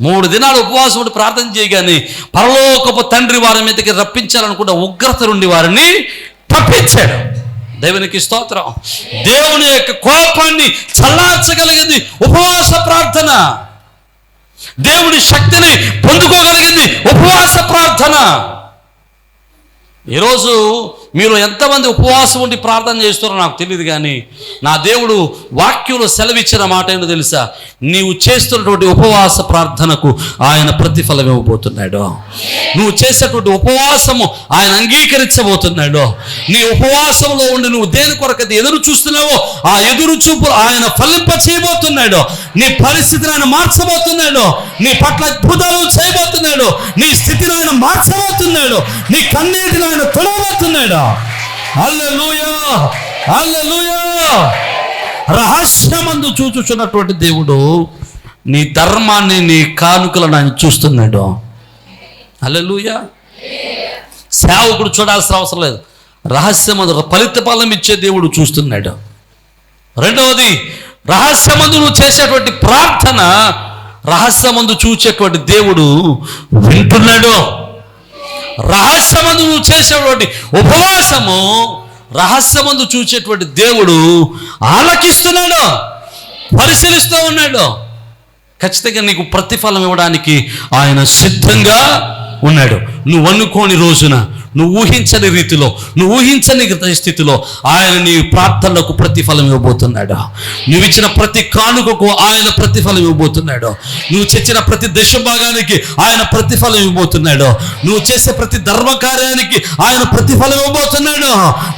3 దినాలు ఉపవాసం ఉండి ప్రార్థన చేయగానే పరలోకపు తండ్రి వారి మీదకి రప్పించాలనుకున్న ఉగ్రత నుండి వారిని తప్పించాడు. దేవునికి స్తోత్రం. దేవుని యొక్క కోపాన్ని చల్లార్చగలిగింది ఉపవాస ప్రార్థన. దేవుని శక్తిని పొందుకోగలిగింది ఉపవాస ప్రార్థన. ఈరోజు మీరు ఎంతమంది ఉపవాసం ఉండి ప్రార్థన చేస్తున్నారో నాకు తెలియదు, కానీ నా దేవుడు వాక్యంలో సెలవిచ్చిన మాట ఏంటో తెలుసా? నీవు చేస్తున్నటువంటి ఉపవాస ప్రార్థనకు ఆయన ప్రతిఫలం ఇవ్వబోతున్నాడు. నువ్వు చేసేటువంటి ఉపవాసము ఆయన అంగీకరించబోతున్నాడు. నీ ఉపవాసంలో ఉండి నువ్వు దేని కొరకైతే ఎదురు చూస్తున్నావో ఆ ఎదురు చూపులు ఆయన ఫలింప చేయబోతున్నాడు. నీ పరిస్థితిని ఆయన మార్చబోతున్నాడు. నీ పట్ల అద్భుతాలు చేయబోతున్నాడు. నీ స్థితిని ఆయన మార్చబోతున్నాడు. నీ కన్నీటిని ఆయన తొడవబోతున్నాడు. హల్లెలూయా, హల్లెలూయా. రహస్యమందు చూచుచున్నటువంటి దేవుడు నీ ధర్మాన్ని, నీ కానుకలను ఆయన చూస్తున్నాడు. హల్లెలూయా. సేవకుడు చూడాల్సిన అవసరం లేదు. రహస్యమందు ఫలిత ఫలం ఇచ్చే దేవుడు చూస్తున్నాడు. రెండవది, రహస్యమందు నువ్వు చేసేటువంటి ప్రార్థన రహస్యమందు చూచేటువంటి దేవుడు వింటున్నాడు. రహస్యమందు నువ్వు చేసేటువంటి ఉపవాసము రహస్యమందు చూచేటువంటి దేవుడు ఆలకిస్తున్నాడు, పరిశీలిస్తూ ఉన్నాడు. ఖచ్చితంగా నీకు ప్రతిఫలం ఇవ్వడానికి ఆయన సిద్ధంగా ఉన్నాడు. నువ్వు అనుకోని రోజున, నువ్వు ఊహించని రీతిలో, నువ్వు ఊహించని స్థితిలో ఆయన నీ ప్రార్థనలకు ప్రతిఫలం ఇవ్వబోతున్నాడు. నువ్వు ఇచ్చిన ప్రతి కానుకకు ఆయన ప్రతిఫలం ఇవ్వబోతున్నాడు. నువ్వు చేసిన ప్రతి దశ భాగానికి ఆయన ప్రతిఫలం ఇవ్వబోతున్నాడు. నువ్వు చేసే ప్రతి ధర్మ కార్యానికి ఆయన ప్రతిఫలం ఇవ్వబోతున్నాడు.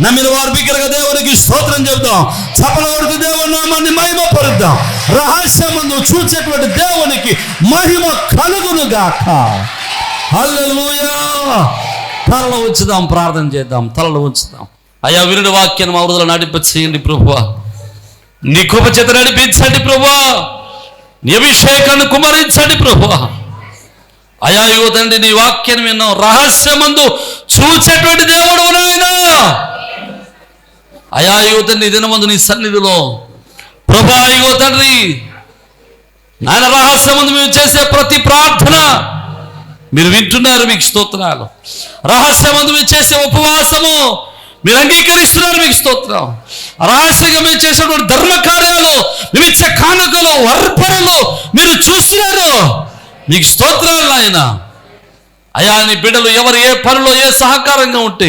నమ్మిన వారు బిగ్గరగా దేవునికి స్తోత్రం చెబుదాం. చపలవరకు దేవుని నామాన్ని మహిమ పరుద్దాం. రహస్యమందు చూచేటువంటి దేవునికి మహిమ కలుగును గాక. హల్లెలూయా. తలలో ఉంచుదాం, ప్రార్థన చేద్దాం. తలలో ఉంచుదాం. అయ్యా, వినుడి వాక్యాన్ని మా హృదయంలో నడిపించేయండి ప్రభువా. నీ కృప చేత నడిపించండి ప్రభువా. నీ అభిషేకాన్ని కుమరించండి ప్రభువా. అయ్యా ఇగో తండ్రి, నీ వాక్యాన్ని విన్నాం. రహస్యమందు చూచేటువంటి దేవుడు నాయనా. అయ్యా ఇగో తండ్రి, దినమందు నీ సన్నిధిలో ప్రభువా ఇగో తండ్రి నాయన రహస్యమందు మేము చేసే ప్రతి ప్రార్థన మీరు వింటున్నారు, మీకు స్తోత్రాలు. రహస్యమందు మేము చేసే ఉపవాసము మీరు అంగీకరిస్తున్నారు, మీకు స్తోత్రం. రహస్యంగా మేము చేసేటువంటి ధర్మ కార్యాలు, మేము ఇచ్చే కానుకలు, అర్పణలు మీరు చూస్తున్నారు, మీకు స్తోత్రాలు ఆయన. అయా నీ బిడ్డలు ఎవరు ఏ పనిలో ఏ సహకారంగా ఉంటే,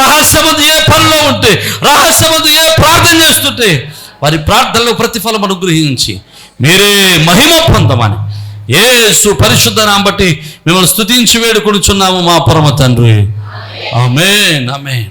రహస్యమందు ఏ పనిలో ఉంటే, రహస్యమందు ఏ ప్రార్థన చేస్తుంటే వారి ప్రార్థనలో ప్రతిఫలం అనుగ్రహించి మీరే మహిమ పొందమని యేసు పరిశుద్ధ నామమును బట్టి మిమ్మల్ని స్తుతించి వేడుకొనుచున్నాము మా పరమ తండ్రి. ఆమేన్, ఆమేన్.